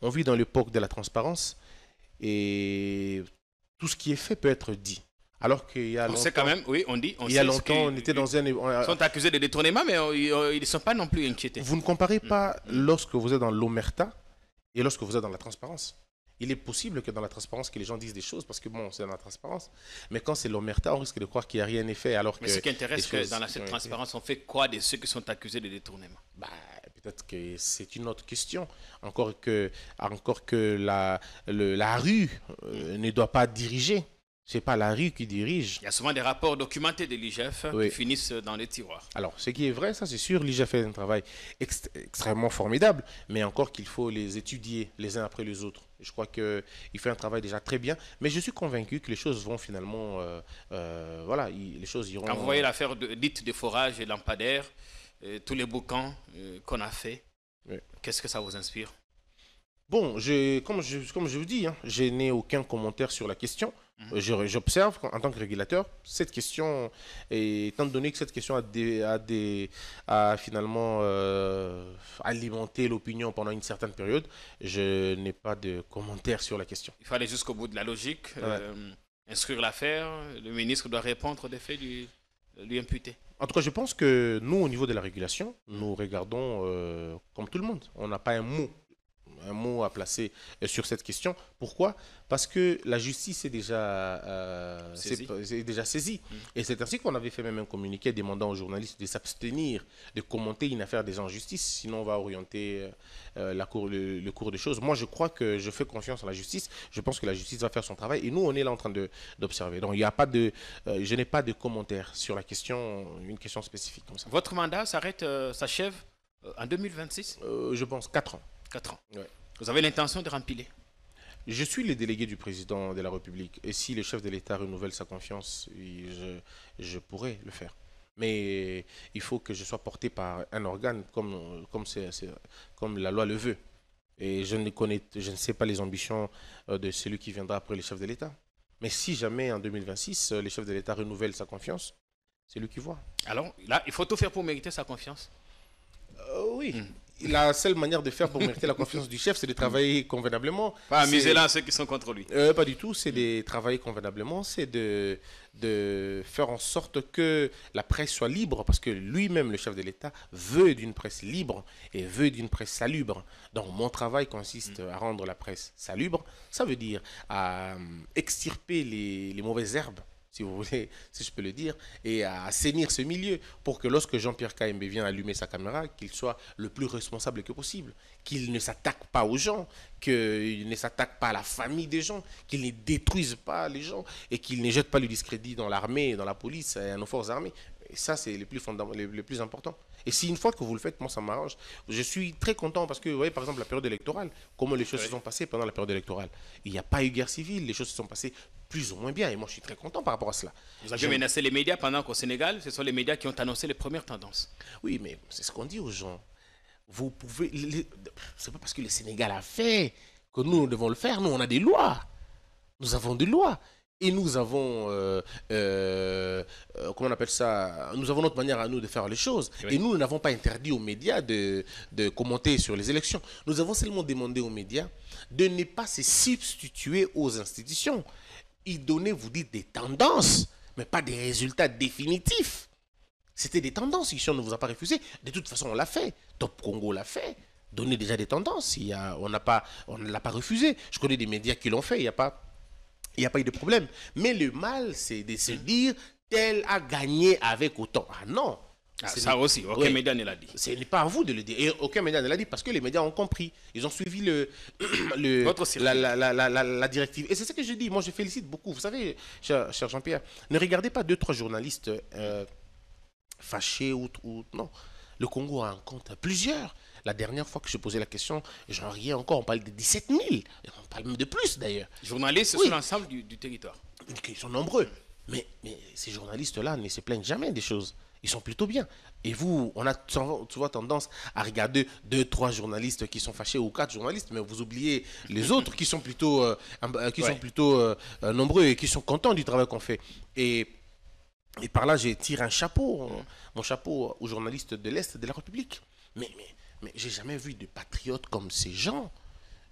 On vit dans l'époque de la transparence, et tout ce qui est fait peut être dit. Alors qu'il y a On sait quand même, oui, on dit. Il y a longtemps, on était dans un... Ils sont accusés de détournement, mais ils ne sont pas non plus inquiétés. Vous ne comparez pas lorsque vous êtes dans l'omerta et lorsque vous êtes dans la transparence. Il est possible que dans la transparence, que les gens disent des choses, parce que bon, c'est dans la transparence. Mais quand c'est l'omerta, on risque de croire qu'il n'y a rien fait, alors que... Mais ce qui intéresse, c'est que dans cette transparence, on fait quoi de ceux qui sont accusés de détournement? Bah, peut-être que c'est une autre question. Encore que la rue ne doit pas diriger. Ce n'est pas la rue qui dirige. Il y a souvent des rapports documentés de l'IGF qui finissent dans les tiroirs. Alors, ce qui est vrai, ça c'est sûr, l'IGF fait un travail extrêmement formidable, mais encore qu'il faut les étudier les uns après les autres. Je crois qu'il fait un travail déjà très bien, mais je suis convaincu que les choses vont finalement... voilà, les choses iront... Quand vous voyez l'affaire dite de forage et lampadaire, tous les boucans qu'on a fait, qu'est-ce que ça vous inspire? Bon, comme je vous dis, hein, je n'ai aucun commentaire sur la question. J'observe en tant que régulateur cette question, et étant donné que cette question a finalement alimenté l'opinion pendant une certaine période, je n'ai pas de commentaire sur la question. Il faut aller jusqu'au bout de la logique, instruire l'affaire, le ministre doit répondre des faits lui imputés. En tout cas, je pense que nous, au niveau de la régulation, nous regardons comme tout le monde. On n'a pas un mot à placer sur cette question. Pourquoi? Parce que la justice est déjà saisie. Et c'est ainsi qu'on avait fait même un communiqué demandant aux journalistes de s'abstenir de commenter une affaire des injustices, sinon on va orienter le cours des choses. Moi, je crois que je fais confiance en la justice. Je pense que la justice va faire son travail et nous, on est là en train d'observer. Donc, il n'y a pas je n'ai pas de commentaire sur la question, une question spécifique comme ça. Votre mandat s'achève en 2026? Je pense 4 ans. 4 ans. Ouais. Vous avez l'intention de rempiler? Je suis le délégué du président de la République. Et si le chef de l'État renouvelle sa confiance, je pourrais le faire. Mais il faut que je sois porté par un organe comme la loi le veut. Et je ne sais pas les ambitions de celui qui viendra après le chef de l'État. Mais si jamais en 2026, le chef de l'État renouvelle sa confiance, c'est lui qui voit. Alors là, il faut tout faire pour mériter sa confiance? Oui. La seule manière de faire pour mériter la confiance du chef, c'est de travailler convenablement. Pas amuser là ceux qui sont contre lui. Pas du tout, c'est de travailler convenablement, c'est de faire en sorte que la presse soit libre, parce que lui-même, le chef de l'État, veut d'une presse libre et veut d'une presse salubre. Donc mon travail consiste à rendre la presse salubre, ça veut dire à extirper les mauvaises herbes, si vous voulez, si je peux le dire, et à assainir ce milieu pour que lorsque Jean-Pierre Kayembe vient allumer sa caméra, qu'il soit le plus responsable que possible, qu'il ne s'attaque pas aux gens, qu'il ne s'attaque pas à la famille des gens, qu'il ne détruise pas les gens et qu'il ne jette pas le discrédit dans l'armée, dans la police et à nos forces armées. Et ça, c'est le plus important. Et si une fois que vous le faites, moi, ça m'arrange. Je suis très content parce que, vous voyez, par exemple, la période électorale, comment les choses se sont passées pendant la période électorale. Il n'y a pas eu guerre civile, les choses se sont passées plus ou moins bien. Et moi, je suis très content par rapport à cela. Vous avez menacé les médias pendant qu'au Sénégal, ce sont les médias qui ont annoncé les premières tendances. Oui, mais c'est ce qu'on dit aux gens. Vous pouvez... C'est pas parce que le Sénégal a fait que nous devons le faire. Nous, on a des lois. Nous avons des lois. Et nous avons, comment on appelle ça, nous avons notre manière à nous de faire les choses. Oui. Et nous n'avons pas interdit aux médias de commenter sur les élections. Nous avons seulement demandé aux médias de ne pas se substituer aux institutions. Ils donnaient, vous dites, des tendances, mais pas des résultats définitifs. C'était des tendances, ici on ne vous a pas refusé. De toute façon, on l'a fait. Top Congo l'a fait. Donner déjà des tendances. On ne l'a pas refusé. Je connais des médias qui l'ont fait. Il n'y a pas eu de problème. Mais le mal, c'est de se dire tel a gagné avec autant. Ah non. Ça aussi, aucun média ne l'a dit. Ce n'est pas à vous de le dire. Et aucun média ne l'a dit parce que les médias ont compris. Ils ont suivi la directive. Et c'est ce que je dis. Moi, je félicite beaucoup. Vous savez, cher Jean-Pierre, ne regardez pas 2-3 journalistes fâchés ou non. Le Congo a un compte à plusieurs. La dernière fois que je posais la question, j'en riais encore, on parle de 17 000. On parle même de plus d'ailleurs. Journalistes sur l'ensemble du territoire. Ils sont nombreux. Mais ces journalistes-là ne se plaignent jamais des choses. Ils sont plutôt bien. Et vous, on a souvent tendance à regarder 2-3 journalistes qui sont fâchés ou 4 journalistes, mais vous oubliez les autres qui sont plutôt, nombreux et qui sont contents du travail qu'on fait. Et par là, je tire mon chapeau aux journalistes de l'Est de la République. Mais j'ai jamais vu de patriotes comme ces gens.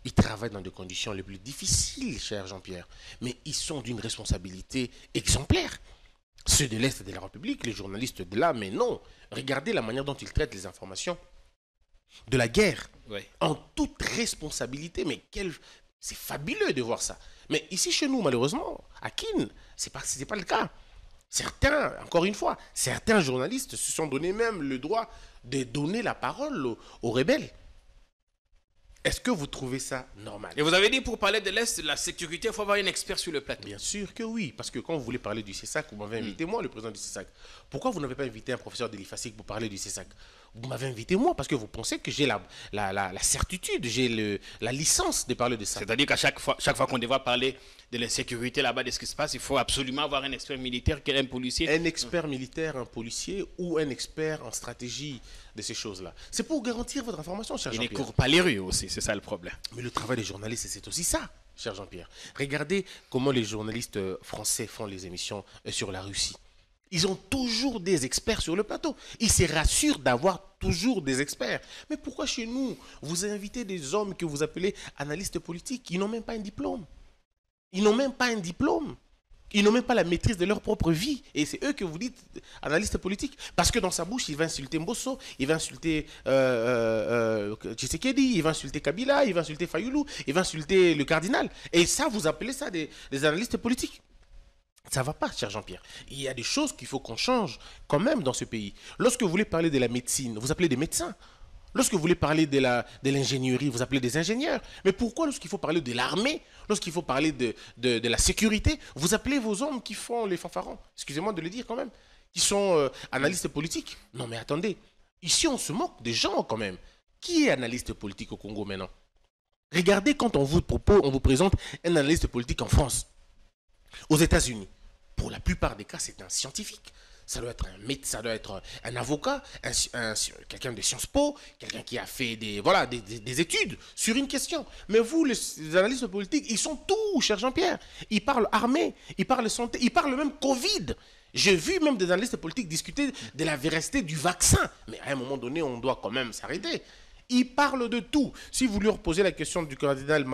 Ils travaillent dans des conditions les plus difficiles, cher Jean-Pierre. Mais ils sont d'une responsabilité exemplaire. Ceux de l'Est de la République, les journalistes de là, mais non. Regardez la manière dont ils traitent les informations de la guerre. Oui. En toute responsabilité. Mais c'est fabuleux de voir ça. Mais ici, chez nous, malheureusement, à Kin, ce n'est pas le cas. Certains, encore une fois, certains journalistes se sont donné même le droit de donner la parole aux rebelles. Est-ce que vous trouvez ça normal? Et vous avez dit, pour parler de l'Est, de la sécurité, il faut avoir un expert sur le plateau. Bien sûr que oui, parce que quand vous voulez parler du CESAC, vous m'avez invité moi, le président du CESAC. Pourquoi vous n'avez pas invité un professeur de l'IFASIC pour parler du CESAC? Vous m'avez invité moi, parce que vous pensez que j'ai la certitude, j'ai la licence de parler de ça. C'est-à-dire qu'à chaque fois qu'on devra parler de l'insécurité là-bas, de ce qui se passe, il faut absolument avoir un expert militaire, un policier. Un expert militaire, un policier ou un expert en stratégie de ces choses-là. C'est pour garantir votre information, cher Jean-Pierre. Il ne court pas les rues aussi, c'est ça le problème. Mais le travail des journalistes, c'est aussi ça, cher Jean-Pierre. Regardez comment les journalistes français font les émissions sur la Russie. Ils ont toujours des experts sur le plateau. Ils se rassurent d'avoir toujours des experts. Mais pourquoi chez nous, vous invitez des hommes que vous appelez analystes politiques? Ils n'ont même pas un diplôme. Ils n'ont même pas un diplôme. Ils n'ont même pas la maîtrise de leur propre vie. Et c'est eux que vous dites analystes politiques. Parce que dans sa bouche, il va insulter Mbosso, il va insulter Tshisekedi, il va insulter Kabila, il va insulter Fayoulou, il va insulter le cardinal. Et ça, vous appelez ça des analystes politiques? Ça ne va pas, cher Jean-Pierre. Il y a des choses qu'il faut qu'on change quand même dans ce pays. Lorsque vous voulez parler de la médecine, vous appelez des médecins. Lorsque vous voulez parler de l'ingénierie, vous appelez des ingénieurs. Mais pourquoi lorsqu'il faut parler de l'armée, lorsqu'il faut parler de la sécurité, vous appelez vos hommes qui font les fanfarons, excusez-moi de le dire quand même, qui sont analystes politiques? Non mais attendez, ici on se moque des gens quand même. Qui est analyste politique au Congo maintenant? Regardez quand on vous présente un analyste politique en France. Aux États-Unis, pour la plupart des cas, c'est un scientifique. Ça doit être un médecin, ça doit être un avocat, quelqu'un de Sciences Po, quelqu'un qui a fait des études sur une question. Mais vous, les analystes politiques, ils sont tout, cher Jean-Pierre. Ils parlent armée, ils parlent santé, ils parlent même Covid. J'ai vu même des analystes politiques discuter de la véracité du vaccin. Mais à un moment donné, on doit quand même s'arrêter. Ils parlent de tout. Si vous leur posez la question du cardinal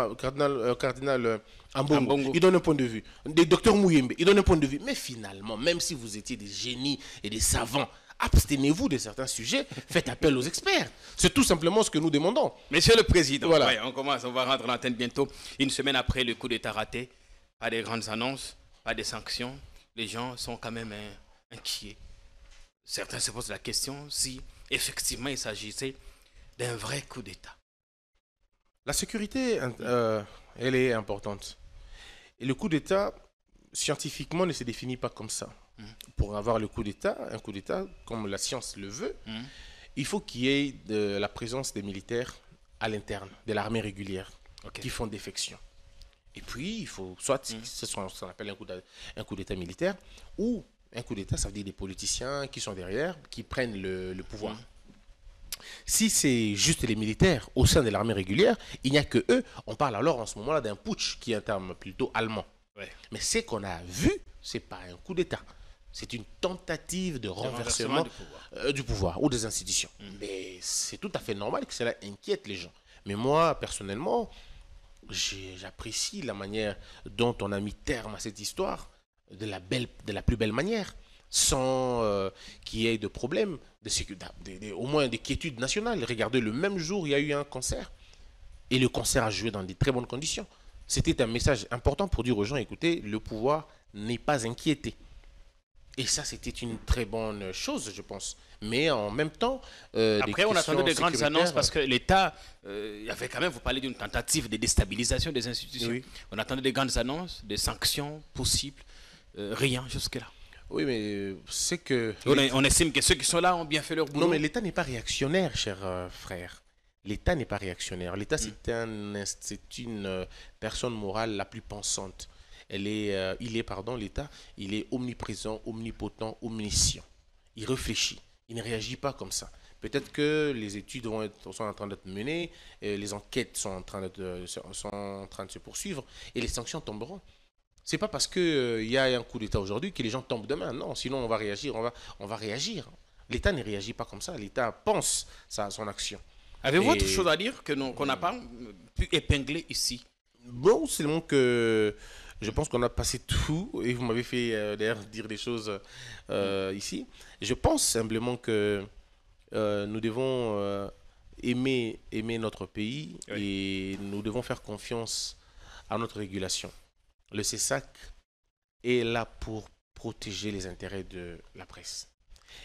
Ambongo, il donne un point de vue. Des docteurs Mouyembe, il donne un point de vue. Mais finalement, même si vous étiez des génies et des savants, abstenez-vous de certains sujets, faites appel aux experts. C'est tout simplement ce que nous demandons. Monsieur le Président, voilà. Ouais, on va rendre l'antenne bientôt. Une semaine après le coup d'État raté, pas de grandes annonces, pas de sanctions. Les gens sont quand même inquiets. Certains se posent la question si effectivement il s'agissait d'un vrai coup d'État. La sécurité, elle est importante. Et le coup d'État, scientifiquement, ne se définit pas comme ça. Pour avoir un coup d'État, comme la science le veut, il faut qu'il y ait de la présence des militaires à l'interne, de l'armée régulière, qui font défection. Et puis, il faut soit ce qu'on appelle un coup d'État militaire, ou un coup d'État, ça veut dire des politiciens qui sont derrière, qui prennent le pouvoir. Si c'est juste les militaires au sein de l'armée régulière, il n'y a que eux. On parle alors en ce moment-là d'un putsch, qui est un terme plutôt allemand. Ouais. Mais ce qu'on a vu, ce n'est pas un coup d'État. C'est une tentative de renversement du pouvoir ou des institutions. Mais c'est tout à fait normal que cela inquiète les gens. Mais moi, personnellement, j'apprécie la manière dont on a mis terme à cette histoire de la plus belle manière, sans qu'il y ait de problème, au moins des quiétudes nationales. Regardez, le même jour, il y a eu un concert. Et le concert a joué dans de très bonnes conditions. C'était un message important pour dire aux gens, écoutez, le pouvoir n'est pas inquiété. Et ça, c'était une très bonne chose, je pense. Mais en même temps... Après, on attendait des grandes annonces parce que l'État, il y avait quand même, vous parlez d'une tentative de déstabilisation des institutions. Oui. On attendait des grandes annonces, des sanctions possibles. Rien jusque-là. Oui, mais c'est que... On estime que ceux qui sont là ont bien fait leur boulot. Non, mais l'État n'est pas réactionnaire, cher frère. L'État n'est pas réactionnaire. L'État, c'est une personne morale la plus pensante. L'État, il est omniprésent, omnipotent, omniscient. Il réfléchit. Il ne réagit pas comme ça. Peut-être que les études sont en train d'être menées, les enquêtes sont en train de se poursuivre et les sanctions tomberont. C'est pas parce qu'il y a un coup d'État aujourd'hui que les gens tombent demain. Non, sinon on va réagir. On va réagir. L'État ne réagit pas comme ça. L'État pense son action. Avez-vous autre chose à dire qu'on n'a pas? pu épingler ici? Bon, c'est le moment que je pense qu'on a passé tout et vous m'avez fait d'ailleurs dire des choses ici. Je pense simplement que nous devons aimer notre pays et nous devons faire confiance à notre régulation. Le CESAC est là pour protéger les intérêts de la presse.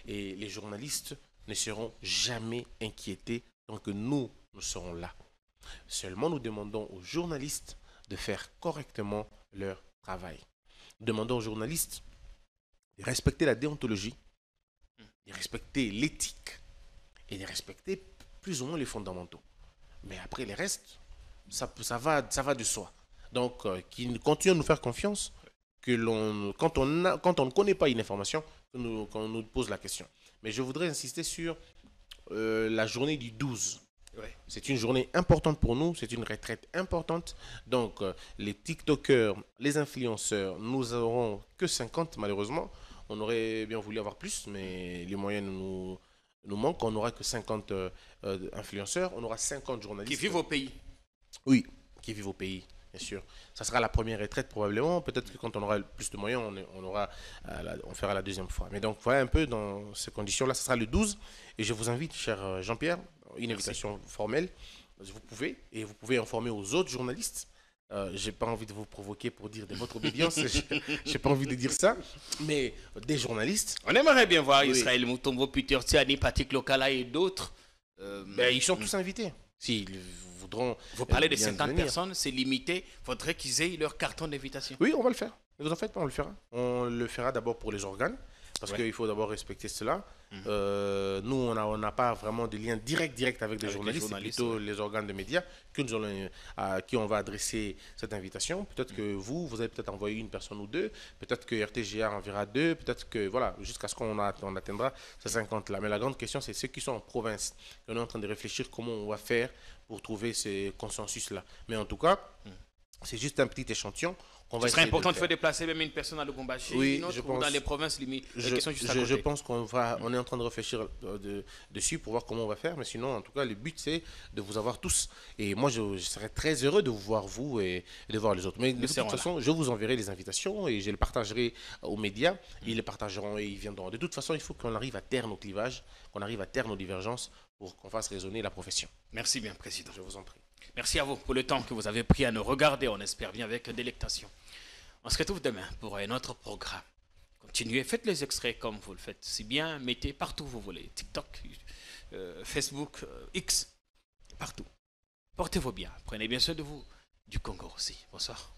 Et les journalistes ne seront jamais inquiétés tant que nous serons là. Seulement, nous demandons aux journalistes de faire correctement leur travail. Nous demandons aux journalistes de respecter la déontologie, de respecter l'éthique et de respecter plus ou moins les fondamentaux. Mais après, les restes, ça va de soi. Donc, qu'ils continuent à nous faire confiance, quand on ne connaît pas une information, qu'on nous pose la question. Mais je voudrais insister sur la journée du 12. Ouais. C'est une journée importante pour nous, c'est une retraite importante. Donc, les TikTokers, les influenceurs, nous n'aurons que 50 malheureusement. On aurait bien voulu avoir plus, mais les moyens nous manquent. On n'aura que 50 influenceurs, on aura 50 journalistes. Qui vivent au pays. Oui, qui vivent au pays, bien sûr. Ça sera la première retraite probablement. Peut-être que quand on aura plus de moyens, on fera la deuxième fois. Mais donc, voilà un peu dans ces conditions-là. Ça sera le 12. Et je vous invite, cher Jean-Pierre, une invitation formelle. Vous pouvez informer aux autres journalistes. J'ai pas envie de vous provoquer pour dire de votre obédience. J'ai pas envie de dire ça. Mais des journalistes. On aimerait bien voir Israël Mutombo, Peter Tiani, Patrick Lokala et d'autres. Ils sont tous invités. S'ils voudront. Vous parlez de 50 personnes, c'est limité. Il faudrait qu'ils aient leur carton d'invitation. Oui, on va le faire. Vous en faites pas, on le fera. On le fera d'abord pour les organes. Parce qu'il faut d'abord respecter cela. Nous, on n'a pas vraiment de lien direct avec des journalistes. C'est plutôt les organes de médias à qui on va adresser cette invitation. Peut-être que vous allez peut-être envoyer une personne ou deux. Peut-être que RTGA enverra deux. Peut-être que, voilà, jusqu'à ce qu'on atteindra ces 50-là. Mais la grande question, c'est ceux qui sont en province. On est en train de réfléchir comment on va faire pour trouver ces consensus-là. Mais en tout cas, c'est juste un petit échantillon. Ce serait important de faire déplacer même une personne à Lubumbashi, une autre, ou dans les provinces limites. Je pense on est en train de réfléchir dessus pour voir comment on va faire. Mais sinon, en tout cas, le but, c'est de vous avoir tous. Et moi, je serais très heureux de vous voir, vous, et de voir les autres. Mais de toute façon, je vous enverrai les invitations et je les partagerai aux médias. Ils les partageront et ils viendront. De toute façon, il faut qu'on arrive à taire nos clivages, qu'on arrive à taire nos divergences pour qu'on fasse résonner la profession. Merci bien, Président. Je vous en prie. Merci à vous pour le temps que vous avez pris à nous regarder, on espère bien avec délectation. On se retrouve demain pour un autre programme. Continuez, faites les extraits comme vous le faites si bien, mettez partout où vous voulez, TikTok, Facebook, X, partout. Portez-vous bien, prenez bien soin de vous, du Congo aussi. Bonsoir.